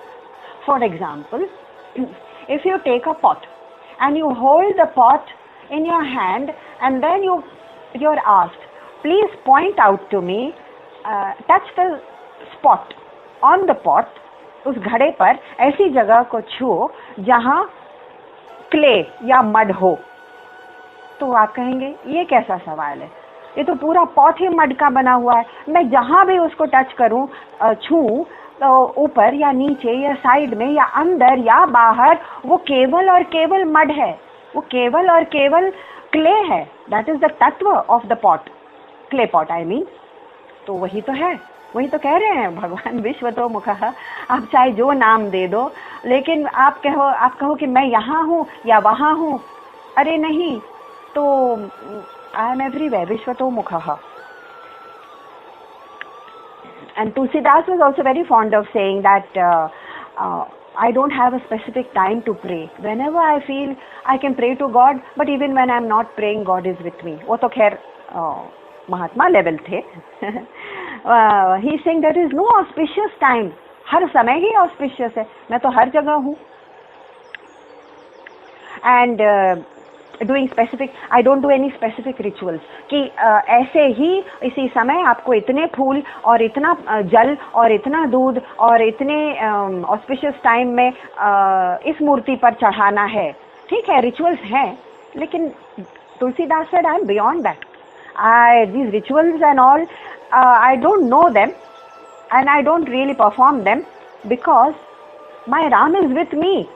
For example, if you take a pot and you hold the pot in your hand and then you're asked, please point out to me, touch the spot on the pot, उस घड़े पर ऐसी जगह को छुओ जहां clay या mud हो. तो आप कहेंगे ये कैसा सवाल है, ये तो पूरा पॉट ही मड का बना हुआ है, मैं जहां भी उसको टच करूं, छूऊं, तो ऊपर या नीचे या साइड में या अंदर या बाहर, वो केवल और केवल मड है, वो केवल और केवल क्ले है, दैट इज द तत्व of the pot, clay pot I mean. तो वही तो है, वही तो कह रहे हैं भगवान विश्वतो मुखः। आप चाहे जो नाम दे दो, लेकिन आप कहो कि मैं यहाँ हूँ या वहाँ हूँ, अरे नहीं, तो आई एम एवरीवेयर, विश्वतो मुखः। And Tulsidas was also very fond of saying that I don't have a specific time to pray. Whenever I feel I can pray to God, but even when I'm not praying, God is with me. वो तो खैर महात्मा level थे। He's saying there is no auspicious time. हर समय ही auspicious है, मैं तो हर जगह हूँ। And doing specific, I don't do any specific rituals कि ऐसे ही इसी समय आपको इतने फूल और इतना जल और इतना दूध और इतने auspicious time में इस मूर्ति पर चढ़ाना है। ठीक है, rituals हैं, लेकिन Tulsidas said I am beyond that. These rituals and all, I don't know them and I don't really perform them because my Ram is with me.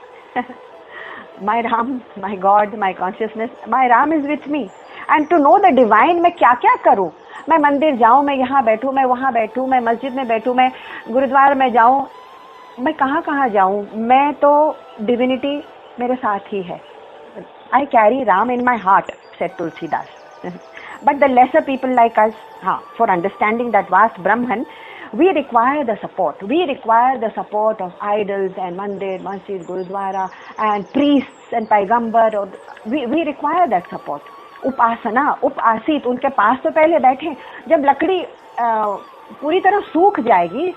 My Ram, my God, my consciousness, my Ram is with me. And to know the divine, मैं क्या क्या करूँ? मैं मंदिर जाऊँ, मैं यहाँ बैठूँ, मैं वहाँ बैठूँ, मैं मस्जिद में बैठूँ, मैं गुरुद्वारा में जाऊँ, मैं कहाँ कहाँ जाऊँ? मैं तो divinity मेरे साथ ही है. I carry Ram in my heart, said Tulsidas. But the lesser people like us, for understanding that vast Brahman, we require the support. We require the support of idols and mandir, masjid, gurudwara and priests and paigambar. We require that support. उपासना, उपासित, उनके पास तो पहले बैठे, जब लकड़ी पूरी तरह सूख जाएगी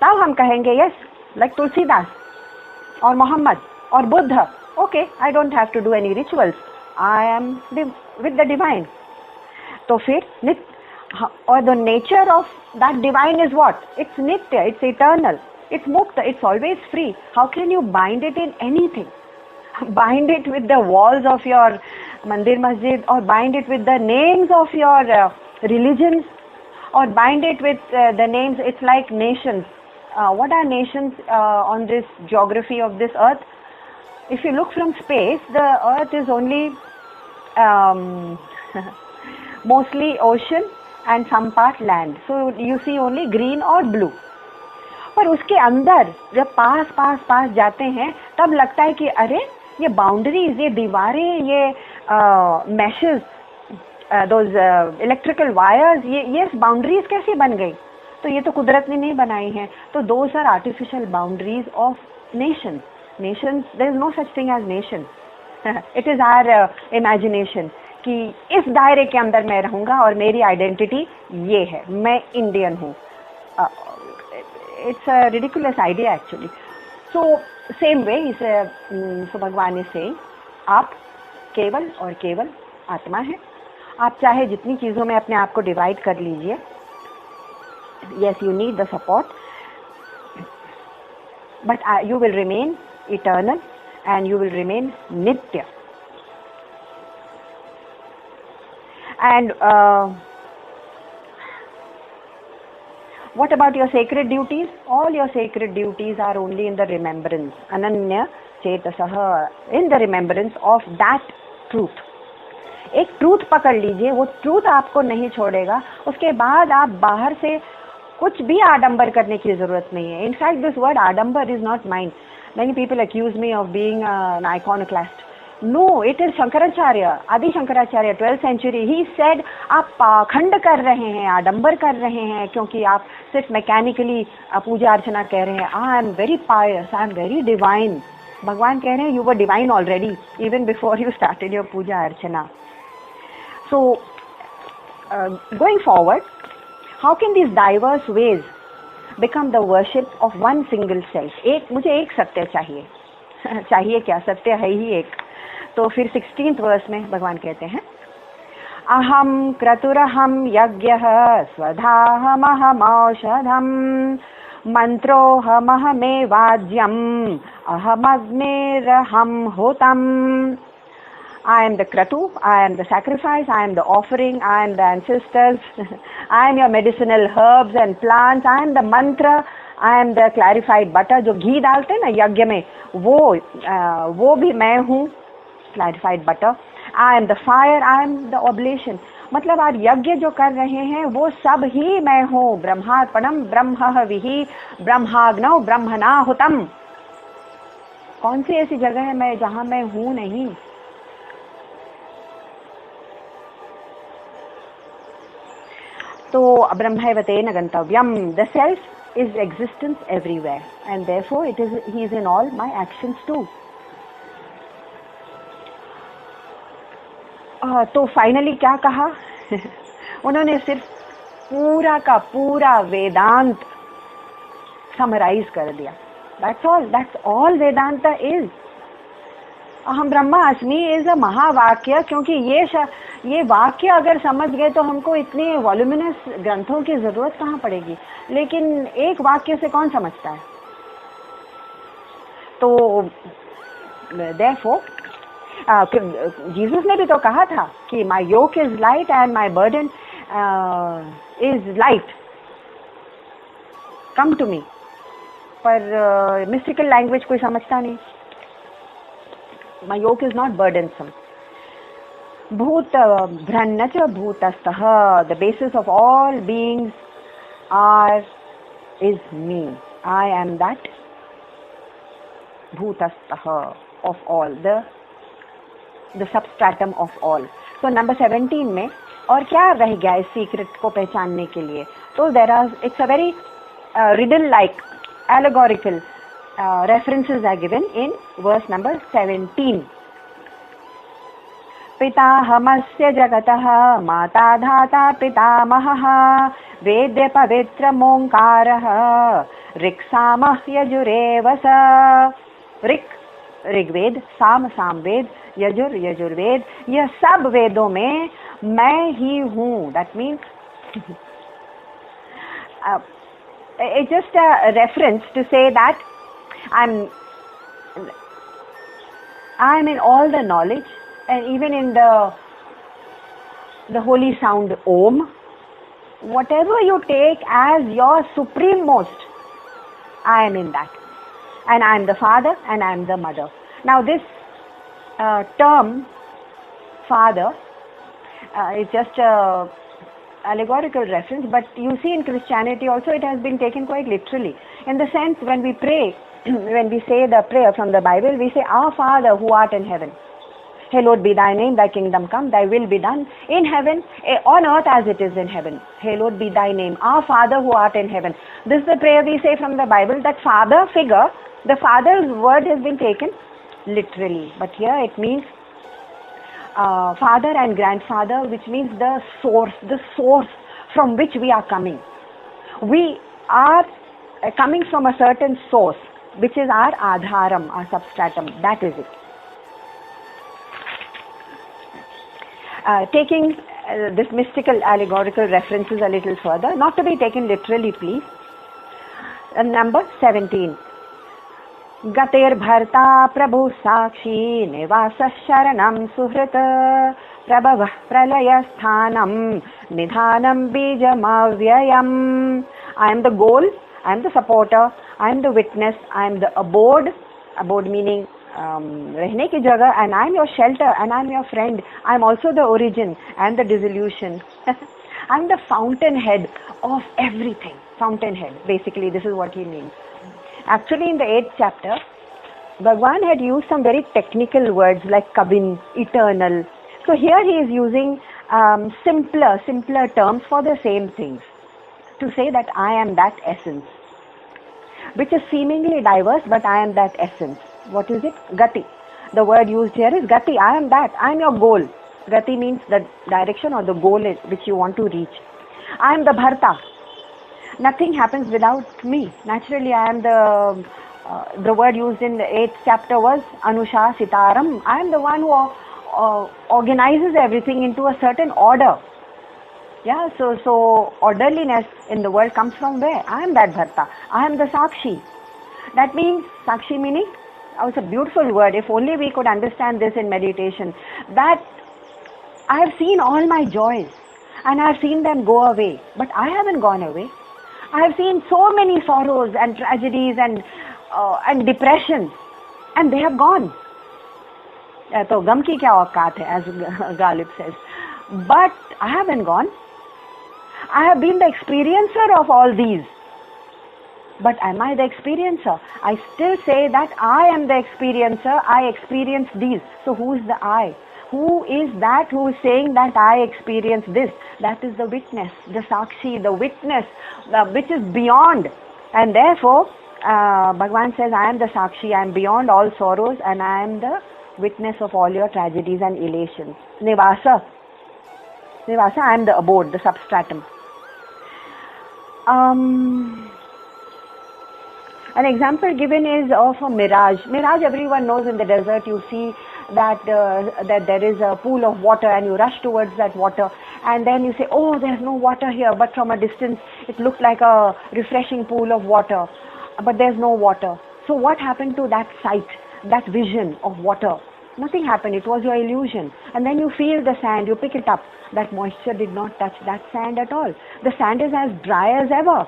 तब हम कहेंगे यस, लाइक तुलसीदास और मोहम्मद और Buddha, okay, I don't have to do any rituals, I am with the divine. तो फिर or the nature of that divine is what? It's nitya, it's eternal, it's mukta, it's always free. How can you bind it in anything? Bind it with the walls of your mandir masjid, or bind it with the names of your religions, or bind it with the names. It's like nations. What are nations on this geography of this earth? If you look from space, the earth is only mostly ocean and some part land. So you see only green or blue. पर उसके अंदर जब पास पास पास जाते हैं तब लगता है कि अरे ये बाउंड्रीज, ये दीवारें, ये मैशेस, दोज इलेक्ट्रिकल वायर्स, ये बाउंड्रीज कैसे बन गई? तो ये तो कुदरत ने नहीं बनाई हैं. तो those are artificial boundaries of nations. Nations, there is no such thing as nation. It is our imagination कि इस दायरे के अंदर मैं रहूँगा और मेरी आइडेंटिटी ये है, मैं इंडियन हूँ. It's a ridiculous idea actually. So same way so भगवान से आप केवल और केवल आत्मा है. आप चाहे जितनी चीज़ों में अपने आप को डिवाइड कर लीजिए, yes you need the support, but you will remain eternal and you will remain नित्य. And what about your sacred duties? All your sacred duties are only in the remembrance, ananya chetasah, in the remembrance of that truth. एक truth पकड़ लीजिए, वो truth आपको नहीं छोड़ेगा. उसके बाद आप बाहर से कुछ भी आडंबर करने की जरूरत नहीं है. In fact this word aadambar is not mine. Many people accuse me of being an iconoclast. No, it is Shankaracharya, Adi Shankaracharya, 12th century. He said, आप पाखंड कर रहे हैं, आडंबर कर रहे हैं, क्योंकि आप सिर्फ मैकेनिकली पूजा अर्चना कह रहे हैं. I am very pious, I am very divine. भगवान कह रहे हैं, you were divine already, even before you started your Puja Archana. So, going forward, how can these diverse ways become the worship of one single self? मुझे एक सत्य चाहिए. चाहिए क्या? सत्य है ही एक. तो फिर 16th वर्स में भगवान कहते हैं, अहम क्रतुरहम यज्ञः स्वधाहमहम औषधम मंत्रोहमहमेवाज्यम अहमग्निरहम Hotam. I am the kratu, I am the sacrifice, I am the offering, I am the ancestors, I am your medicinal herbs and plants, I am the mantra, I am the clarified butter. जो घी डालते हैं ना यज्ञ में, वो भी मैं हूँ, clarified butter. I am the fire, I am the oblation. मतलब आप यज्ञ जो कर रहे हैं वो सब ही मैं हूँ। ब्रह्मार्पणम ब्रह्म विहि ब्रह्माग्नौ ब्रह्मणाहुतम। कौन सी ऐसी जगह है मैं जहां मैं हूं नहीं? तो ब्रह्मैव तेन गंतव्यम। The self is existence everywhere and therefore it is he is in all my actions too. तो फाइनली क्या कहा? उन्होंने सिर्फ पूरा का पूरा वेदांत समराइज कर दिया। That's all Vedanta is. अहम ब्रह्मास्मि इज अ महावाक्य, क्योंकि ये वाक्य अगर समझ गए तो हमको इतने वॉल्यूमिनस ग्रंथों की जरूरत कहाँ पड़ेगी। लेकिन एक वाक्य से कौन समझता है? तो therefore जीसस ने भी तो कहा था कि my yoke is light and my burden is light, come to me. पर मिस्टिकल लैंग्वेज कोई समझता नहीं। My yoke is not burdensome. भूत भ्रन्न च भूतस्थः, the basis of all beings are is me. I am that भूतस्थः of all, the substratum of all. So number 17 में और क्या रह गया इस सीक्रेट को पहचानने के लिए? तो it's a very riddle like allegorical references are given in verse number 17. पिताहमस्य जगतः माता धाता पितामहः वेद्य पवित्र मोंकारः ऋक्सामः यजुरेव स। ऋग्वेद, साम सामवेद, यजुर्वेद, यह सब वेदों में मैं ही हूँ। That means it's just a reference to say that I'm in all the knowledge, and even in the holy sound Om, whatever you take as your supreme most, I am in that. And I am the father and I am the mother. Now this term father is just a allegorical reference, but you see in Christianity also it has been taken quite literally, in the sense when we pray, when we say the prayer from the Bible, we say, Our Father who art in heaven, hallowed be thy name, thy kingdom come, thy will be done in heaven, on earth as it is in heaven. Hallowed be thy name, our Father who art in heaven. This is the prayer we say from the Bible. That father figure, the father's word has been taken literally, but here it means father and grandfather, which means the source from which we are coming. We are coming from a certain source, which is our adharam, our substratum. That is it. Taking this mystical allegorical references a little further, not to be taken literally, please. Number 17. Gatir bharta prabhu sakshi nivasa sharanam suhrita prabhavah pralaya sthanam nidhanam bijamavyayam. I am the goal, I am the supporter, I am the witness, I am the abode meaning रहने की जगह, and I am your shelter, and I am your friend. I am also the origin and the dissolution. I am the fountainhead of everything. Fountainhead, basically, this is what he means. Actually, in the 8th chapter, Bhagwan had used some very technical words like Kavin, eternal. So here he is using simpler terms for the same things, to say that I am that essence, which is seemingly diverse, but I am that essence. What is it? Gati. The word used here is Gati. I am that. I am your goal. Gati means the direction or the goal which you want to reach. I am the Bharta. Nothing happens without me. Naturally, I am the word used in the 8th chapter was Anusha Sitaram. I am the one who organizes everything into a certain order. Yeah, so orderliness in the world comes from where? I am that Bharta. I am the Sakshi. That means, Sakshi meaning, it's a beautiful word. If only we could understand this in meditation, that I have seen all my joys and I have seen them go away, but I haven't gone away. I have seen so many sorrows and tragedies and depressions, and they have gone. तो गम की क्या औकात है, as Ghalib says. But I haven't gone. I have been the experiencer of all these. But am I the experiencer? I still say that I am the experiencer. I experience these. So who is the I? Who is that who is saying that I experience this? That is the witness, the Sakshi, the witness, which is beyond. And therefore, Bhagavan says, I am the Sakshi, I am beyond all sorrows, and I am the witness of all your tragedies and elations. Nivasa. Nivasa, I am the abode, the substratum. An example given is of a mirage. Mirage, everyone knows. In the desert you see that there is a pool of water and you rush towards that water, and then you say, oh, there's no water here, but from a distance it looked like a refreshing pool of water, but there's no water. So what happened to that sight, that vision of water? Nothing happened. It was your illusion. And then you feel the sand, you pick it up. That moisture did not touch that sand at all. The sand is as dry as ever.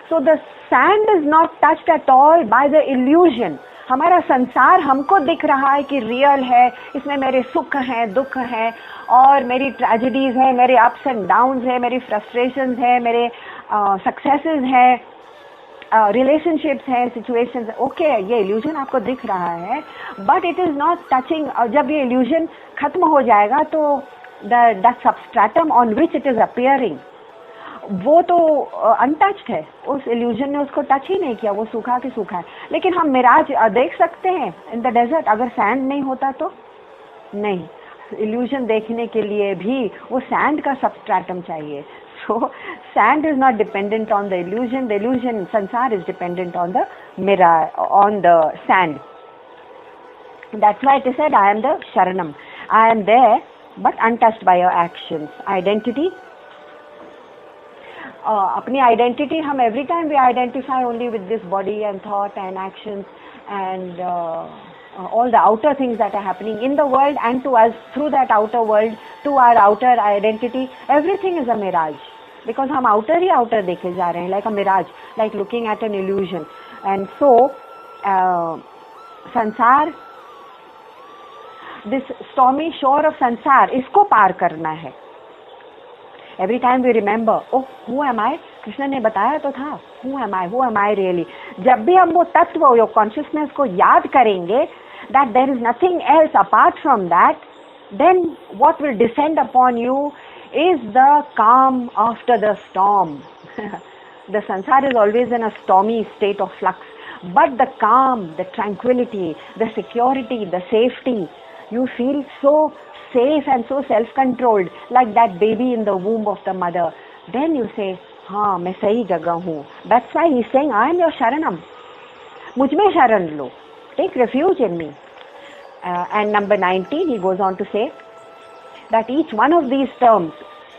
So the sand is not touched at all by the illusion. हमारा संसार हमको दिख रहा है कि real है, इसमें मेरे सुख हैं, दुख हैं, और मेरी ट्रेजेडीज हैं, मेरे अप्स एंड डाउन्स हैं, मेरी फ्रस्ट्रेशंस हैं, मेरे सक्सेसेस हैं, रिलेशनशिप्स हैं, सिचुएशंस. ओके, ये इल्यूजन आपको दिख रहा है, but it is not touching. जब ये इल्यूजन खत्म हो जाएगा तो that substratum on which it is appearing, वो तो अनटच्ड है. उस इल्यूजन ने उसको टच ही नहीं किया, वो सूखा के सूखा है. लेकिन हम मिराज देख सकते हैं इन द डेजर्ट. अगर सैंड नहीं होता तो नहीं. इल्यूजन देखने के लिए भी वो सैंड का सबस्ट्रेटम चाहिए. So sand is not dependent on the illusion. The illusion, sansar is dependent on the mirror, on the sand. That's why it is said, I am the sharanam. I am there but untouched by your actions. Identity, अपनी identity हम every time we identify only with this body and thought and actions and all the outer things that are happening in the world and to us through that outer world, to our outer identity. Everything is a mirage because हम outer ही outer देखे जा रहे हैं, like a mirage, like looking at an illusion. And so संसार, this stormy shore of संसार, इसको पार करना है. Every time we remember, oh, who am I? Krishna ने बताया तो था, who am I really? जब भी हम वो तत्व, your consciousness को याद करेंगे, that there is nothing else apart from that, then what will descend upon you is the calm after the storm. The sansar is always in a stormy state of flux, but the calm, the tranquility, the security, the safety, you feel so safe and so self-controlled, like that baby in the womb of the mother. Then you say, हाँ, मैं सही जगह हूँ. That's why he's saying, I am your sharanam. मुझ में शरण लो. Take refuge in me. And number 19, he goes on to say that each one of these terms,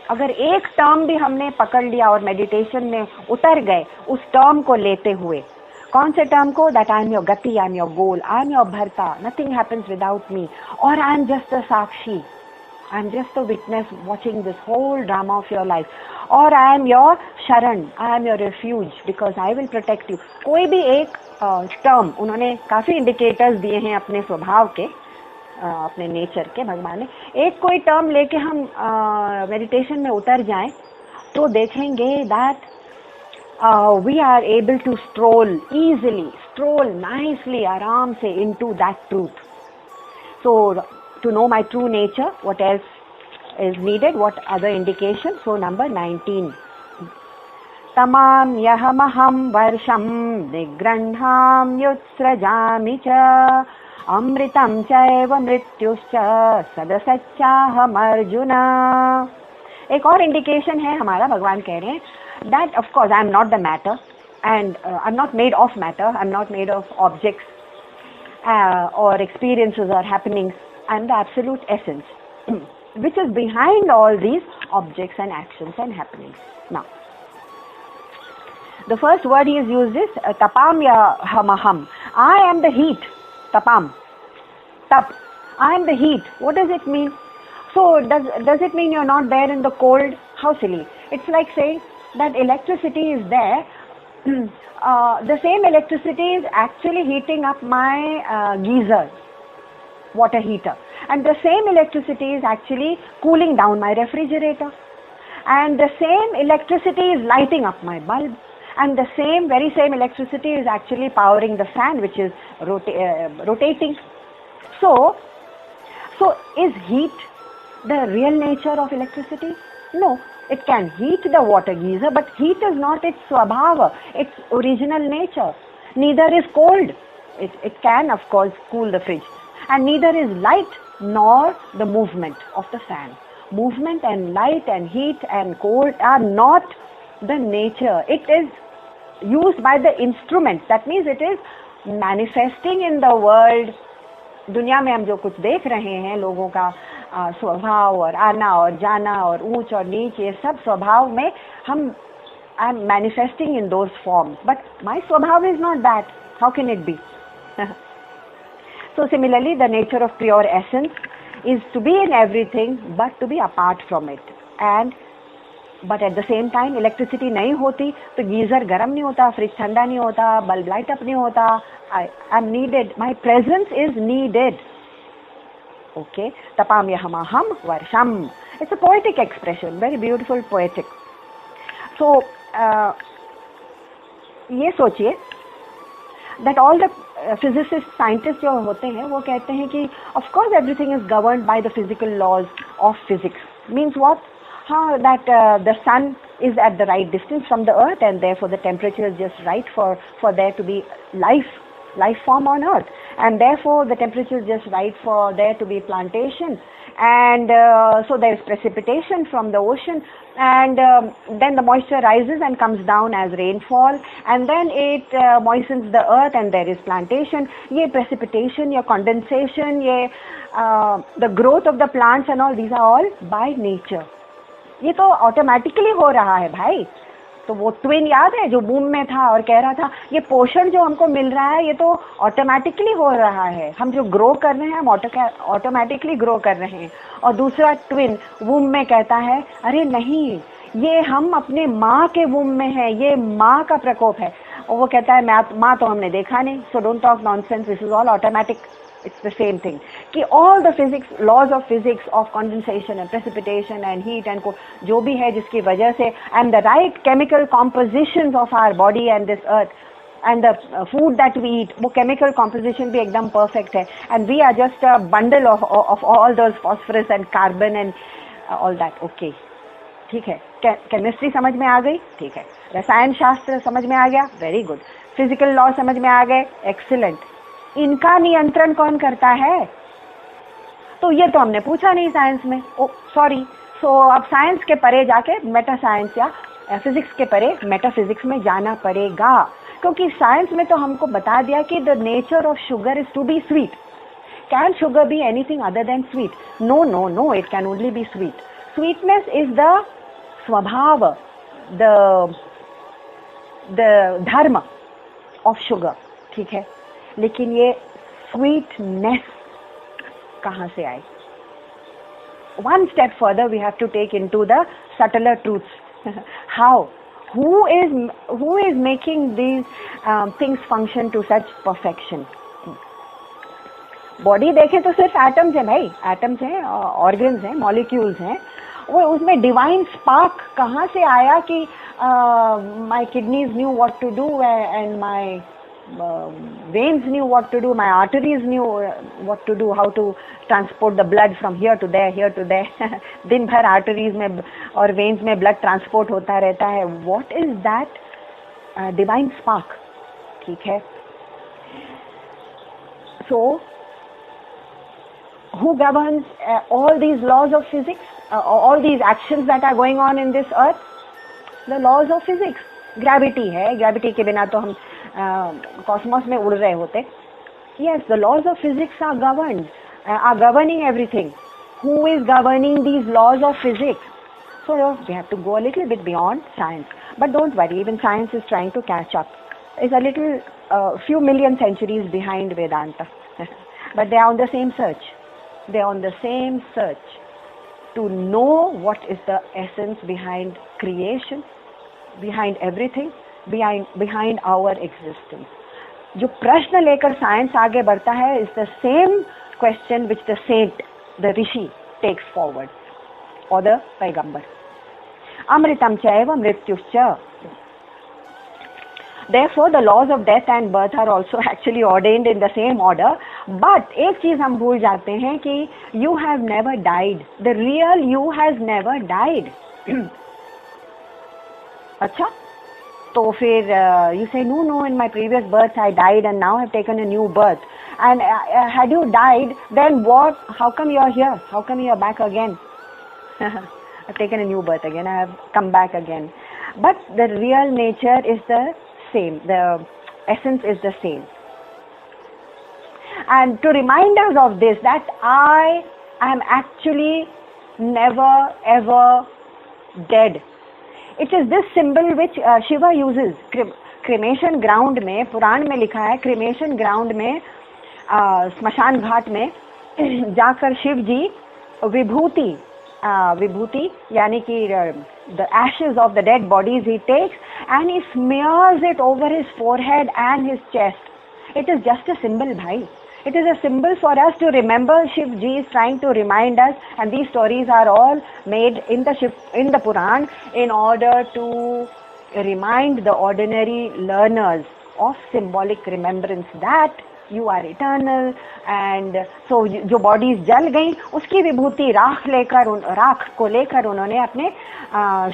अगर एक टर्म भी हमने पकड़ लिया और मेडिटेशन में उतर गए उस टर्म को लेते हुए, कौन से टर्म को? That I am your gati, I am your goal, I am your bharta, nothing happens without me, और I am just a sakshi, I am just a witness watching this whole drama of your life, और I am your sharan, I am your refuge because I will protect you. कोई भी एक term, उन्होंने काफ़ी indicators दिए हैं अपने स्वभाव के, अपने नेचर के, भगवान ने. एक कोई टर्म लेके हम मेडिटेशन में उतर जाएं तो देखेंगे that we are able to stroll nicely, आराम से into that truth. So to know my true nature, what else is needed? What other indication? So number 19. Tamam yahamaham varsham nigrandham yutsrajami cha amritam chaiva mrityuscha sadasachaham arjuna. एक और indication है हमारा, भगवान कह रहे हैं that of course I am not the matter and I'm not made of matter, I'm not made of objects or experiences or happenings. I'm the absolute essence which is behind all these objects and actions and happenings. Now the first word he has used is tapam yahamaham. I am the heat. Tapam, tap, I am the heat. What does it mean? So does it mean you're not there in the cold? How silly. It's like saying that electricity is there. The same electricity is actually heating up my geyser, water heater. and the same electricity is actually cooling down my refrigerator, and the same electricity is lighting up my bulb, and the very same electricity is actually powering the fan, which is rotating. So is heat the real nature of electricity? No. It can heat the water geyser, but heat is not its swabhava, its original nature. Neither is cold. It can, of course, cool the fridge. And neither is light nor the movement of the fan. Movement and light and heat and cold are not the nature. It is used by the instrument. That means it is manifesting in the world. दुनिया में हम जो कुछ देख रहे हैं, लोगों का स्वभाव और आना और जाना और ऊंच और नीच, ये सब स्वभाव में हम I am manifesting in those forms, but my swabhav is not that. How can it be? So similarly, the nature of pure essence is to be in everything but to be apart from it. But at the same time, electricity नहीं होती तो geyser गर्म नहीं होता, fridge ठंडा नहीं होता, bulb light up नहीं होता. I am needed. My presence is needed. Okay. Tapam yahamaham varsham. It's a poetic expression, very beautiful, poetic. So ये सोचिए that all the physicists, scientists जो होते हैं वो कहते हैं कि of course everything is governed by the physical laws of physics. Means what? That the sun is at the right distance from the earth and therefore the temperature is just right for there to be life form on earth, and therefore the temperature is just right for there to be plantation, and so there is precipitation from the ocean, and then the moisture rises and comes down as rainfall, and then it moistens the earth and there is plantation. Ye precipitation, ye condensation, ye the growth of the plants and all, these are all by nature. ये तो automatically हो रहा है भाई. तो वो twin याद है जो बूम में था और कह रहा था ये पोषण जो हमको मिल रहा है ये तो ऑटोमेटिकली हो रहा है, हम जो ग्रो कर रहे हैं हम ऑटोमेटिकली ग्रो कर रहे हैं. और दूसरा ट्विन वूम में कहता है अरे नहीं, ये हम अपने माँ के वूम में है, ये माँ का प्रकोप है. और वो कहता है माँ तो हमने देखा नहीं. So don't talk nonsense, this is all automatic. It's the same thing. कि all the physics, laws of physics of condensation and precipitation and heat and जो भी है जिसकी वजह से and the right chemical compositions of our body and this earth and the food that we eat, वो chemical composition भी एकदम perfect है. And we are just a bundle of all those phosphorus and carbon and all that. Okay, ठीक है. Chemistry समझ में आ गई, ठीक है. रसायन शास्त्र समझ में आ गया, वेरी गुड. फिजिकल लॉ समझ में आ गए, एक्सीलेंट. इनका नियंत्रण कौन करता है? तो ये तो हमने पूछा नहीं साइंस में. ओ सॉरी. सो अब साइंस के परे जाके मेटा साइंस या फिजिक्स के परे मेटाफिजिक्स में जाना पड़ेगा, क्योंकि साइंस में तो हमको बता दिया कि the nature of sugar is to be sweet. Can sugar be anything other than sweet? No no no, it can only be sweet. Sweetness is the swabhav, the dharma of sugar. ठीक है, लेकिन ये स्वीटनेस कहाँ से आई? One step further we have to take into the subtler truths. How? Who is making these things function to such perfection? Body देखें तो सिर्फ एटम्स हैं भाई, एटम्स हैं, ऑर्गन्स हैं, मॉलिक्यूल्स हैं. वो उसमें डिवाइन स्पार्क कहाँ से आया कि my kidneys knew what to do and my veins knew what to do, my arteries knew what to do, how to transport the blood from here to there. दिन भर arteries में और veins में blood transport होता रहता है. What is that divine spark? ठीक है. So who governs all these laws of physics, all these actions that are going on in this earth? The laws of physics. Gravity है, gravity के बिना तो हम कॉस्मोस में उड़ रहे होते. Yes, the laws of physics are governing everything. Who is governing these laws of physics? So we have to go a little bit beyond science. But don't worry, even science is trying to catch up. It's a little few million centuries behind Vedanta. But they are on the same search. They are on the same search to know what is the essence behind creation, behind everything, behind our existence. जो प्रश्न लेकर science आगे बढ़ता है is the same question which the saint the rishi takes forward, or the Paigambar. Amritam chaiva mrityuscha. Therefore, the laws of death and birth are also actually ordained in the same order. But एक चीज हम भूल जाते हैं कि you have never died. The real you has never died. अच्छा, तो फिर you say no, in my previous birth I died and now I've taken a new birth. And had you died, then what? How come you are here? How come you are back again? I've taken a new birth again. I have come back again. But the real nature is the same. The essence is the same. And to remind us of this, that I am actually never ever dead. It is this symbol which Shiva uses. Cremation ground में, पुराण में लिखा है, cremation ground में, स्मशान घाट में जाकर शिव जी विभूति यानी कि the ashes of the dead bodies he takes and he smears it over his forehead and his chest. It is just a symbol, bhai. It is a symbol for us to remember. Shiv ji is trying to remind us, and these stories are all made in the Puran in order to remind the ordinary learners of symbolic remembrance that you are eternal. And so जो bodies जल गई उसकी विभूति राख को लेकर उन्होंने अपने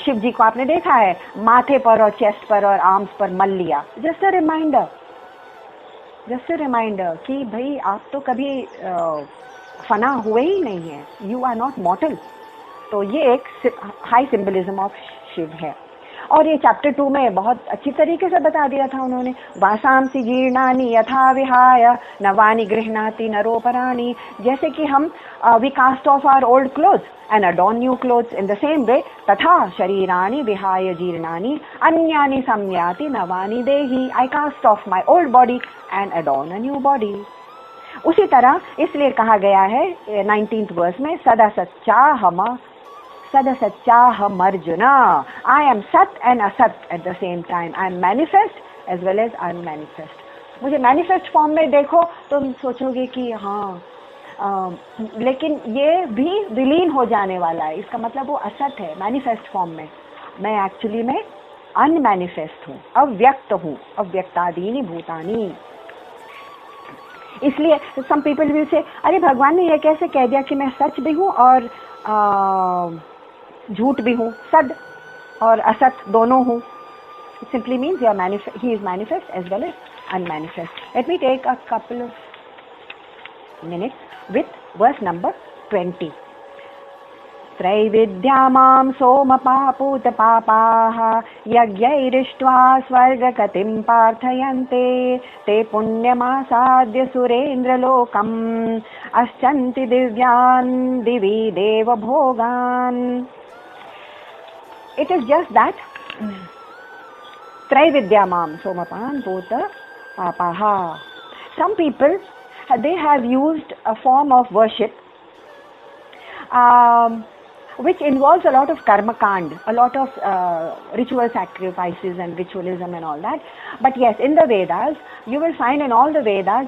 शिव जी को आपने देखा है माथे पर और चेस्ट पर और आर्म्स पर मल लिया. जस्ट अ रिमाइंडर कि भाई आप तो कभी फना हुए ही नहीं है. You are not mortal. तो ये एक हाई सिंबलिज्म ऑफ शिव है. और ये चैप्टर 2 में बहुत अच्छी तरीके से बता दिया था उन्होंने. वासांसि जीर्णानि यथा विहाय नवानि गृह्णाति नरोपराणि. जैसे कि हम we cast off our old clothes and adorn new clothes in the same way, तथा शरीरानि विहाय जीर्णानि अन्यानि संयाति नवानि देहि. I cast off my old body and adorn a new body. उसी तरह इसलिए कहा गया है 19th वर्स में Sada Satchaham Arjuna. I am Sat and Asat at the same time. I am manifest as well as unmanifest. मुझे manifest form में देखो तो तुम सोचोगे कि हाँ लेकिन ये भी विलीन हो जाने वाला है. इसका मतलब वो असत है manifest form में. मैं actually में unmanifest हूँ, अव्यक्त हूँ, अव्यक्तादीनि भूतानि. इसलिए some people will say अरे भगवान ने ये कैसे कह दिया कि मैं सच भी हूँ और झूठ भी हूँ, सद और असत दोनों हूँ. It simply means he is manifest as well as unmanifest. Let me take a couple of minutes with verse number 20. त्रैविद्यामां सोमपापूतपापाः यज्ञैरिष्ट्वा स्वर्गगतिं पार्थयन्ते ते पुण्यमासाद्य सुरेन्द्रलोकम् अस्चन्ति दिव्यान् दिवि देवभोगान्. It is just that त्रैविद्यामां सोमपान् पूतपापाः. Some people, they have used a form of worship which involves a lot of karma kand, a lot of ritual sacrifices and ritualism and all that. But yes, in the Vedas, you will find in all the Vedas,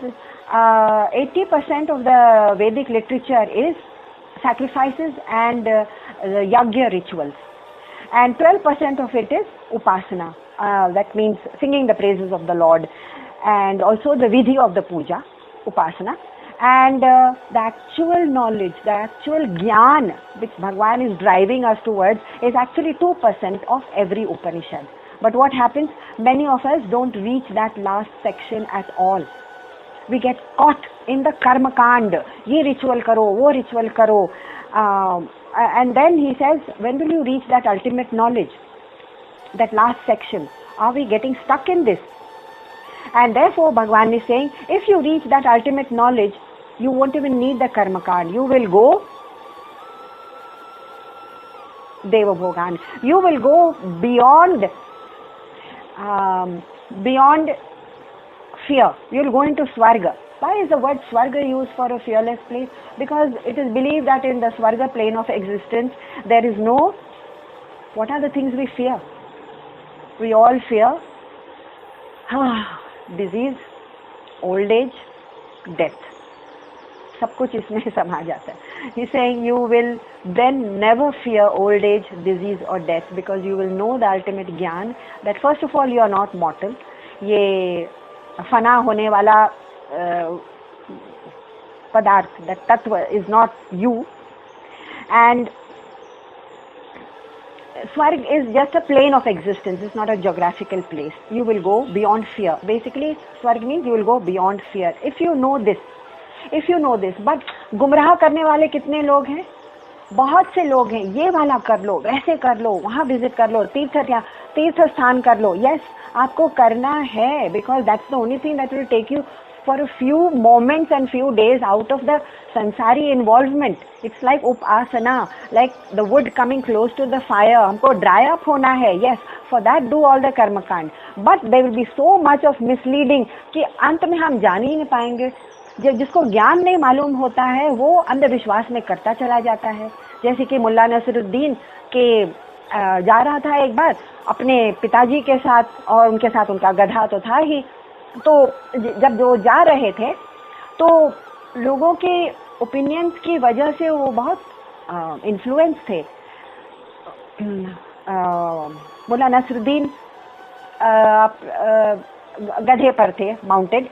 80% of the Vedic literature is sacrifices and yagya rituals. And 12% of it is upasana. That means singing the praises of the Lord. And also the vidhi of the puja, upasana. And the actual knowledge, the actual jnana which Bhagwan is driving us towards is actually 2% of every Upanishad. But what happens? Many of us don't reach that last section at all. We get caught in the karma kand. Ye ritual karo, wo ritual karo. And then he says, when will you reach that ultimate knowledge? That last section. Are we getting stuck in this? And therefore Bhagwan is saying, if you reach that ultimate knowledge, you won't even need the karma kand. You will go Deva Bhogan. You will go beyond fear. You will go into Swarga. Why is the word Swarga used for a fearless place? Because it is believed that in the Swarga plane of existence, there is no, what are the things we fear? We all fear disease, old age, death. सब कुछ इसमें समा जाता है. He's saying you will then never fear old age, disease or death, because you will know the ultimate ज्ञान that first of all you are not mortal. ये फना होने वाला पदार्थ, that tattva is not you, and Swarg is just a plane of existence. It's not a geographical place. You will go beyond fear. Basically, Swarg means you will go beyond fear. If you know this. But गुमराह करने वाले कितने लोग हैं? बहुत से लोग हैं. ये वाला कर लो, वैसे कर लो, वहाँ विजिट कर लो, तीर्थ स्थान कर लो. Yes, आपको करना है, because that's the only thing that will take you for a few moments and few days out of the sansari involvement. It's like upasana, like the wood coming close to the fire. हमको dry up होना है. Yes, for that do all the karma kand. But there will be so much of misleading कि अंत में हम जान ही नहीं पाएंगे. जिसको ज्ञान नहीं मालूम होता है वो अंधविश्वास में करता चला जाता है. जैसे कि मुल्ला नसरुद्दीन के जा रहा था एक बार अपने पिताजी के साथ, और उनके साथ उनका गधा तो था ही. तो जब वो जा रहे थे तो लोगों के ओपिनियंस की वजह से वो बहुत इन्फ्लुएंस थे. मुल्ला नसरुद्दीन गधे पर थे, mounted,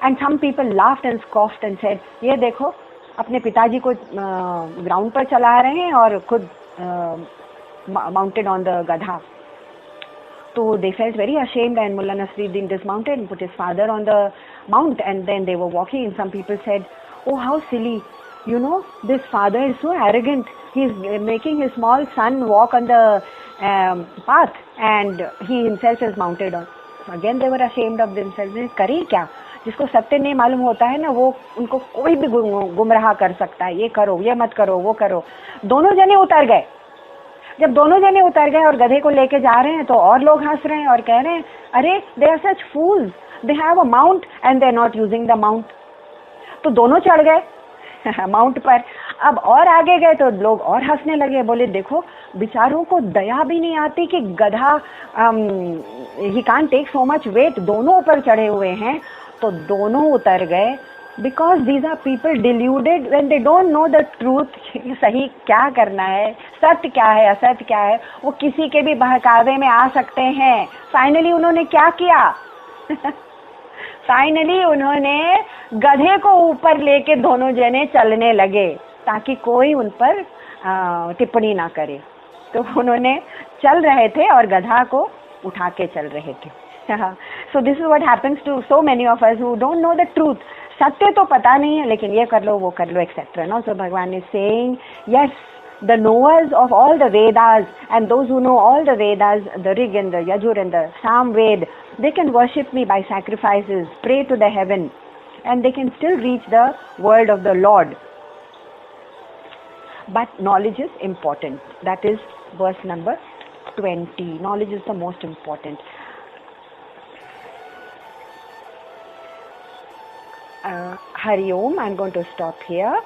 and some people laughed and scoffed and said, ये देखो अपने पिताजी को ग्राउंड पर चला रहे हैं और खुद माउंटेड ऑन द गधा. So they felt very ashamed, and Mullah Nasruddin dismounted and put his father on the mount, and then they were walking, and some people said, oh, how silly, you know, this father is so arrogant, he is making his small son walk on the path and he himself is mounted on. Again they were ashamed of themselves. करें क्या? जिसको सत्य नहीं मालूम होता है ना, वो उनको कोई भी गुमराह कर सकता है. ये करो, ये मत करो, वो करो. दोनों जने उतर गए. जब दोनों जने उतर गए और गधे को लेके जा रहे हैं तो और लोग हंस रहे हैं और कह रहे हैं, अरे they are such fools, they have a mount and they are not using the mount. तो दोनों चढ़ गए माउंट पर. अब और आगे गए तो लोग और हंसने लगे, बोले देखो बेचारों को दया भी नहीं आती कि गधा ही can't take so much weight, दोनों ऊपर चढ़े हुए हैं. तो दोनों उतर गए, because these are people deluded when they don't know the truth. सही क्या करना है, सत्य क्या है, असत्य क्या है, वो किसी के भी बहकावे में आ सकते हैं. फाइनली उन्होंने क्या किया? फाइनली उन्होंने गधे को ऊपर लेके दोनों जने चलने लगे ताकि कोई उन पर टिप्पणी ना करे. तो उन्होंने चल रहे थे और गधा को उठा के चल रहे थे. So this is what happens to so many of us who don't know the truth. सत्य तो पता नहीं है, लेकिन ये कर लो, वो कर लो, etc. No? So Bhagavan is saying, yes, the knowers of all the Vedas and those who know all the Vedas, the Rig and the Yajur and the Sam Ved, they can worship me by sacrifices, pray to the heaven, and they can still reach the world of the Lord. But knowledge is important. That is verse number 20. Knowledge is the most important. Hari Om. I'm going to stop here.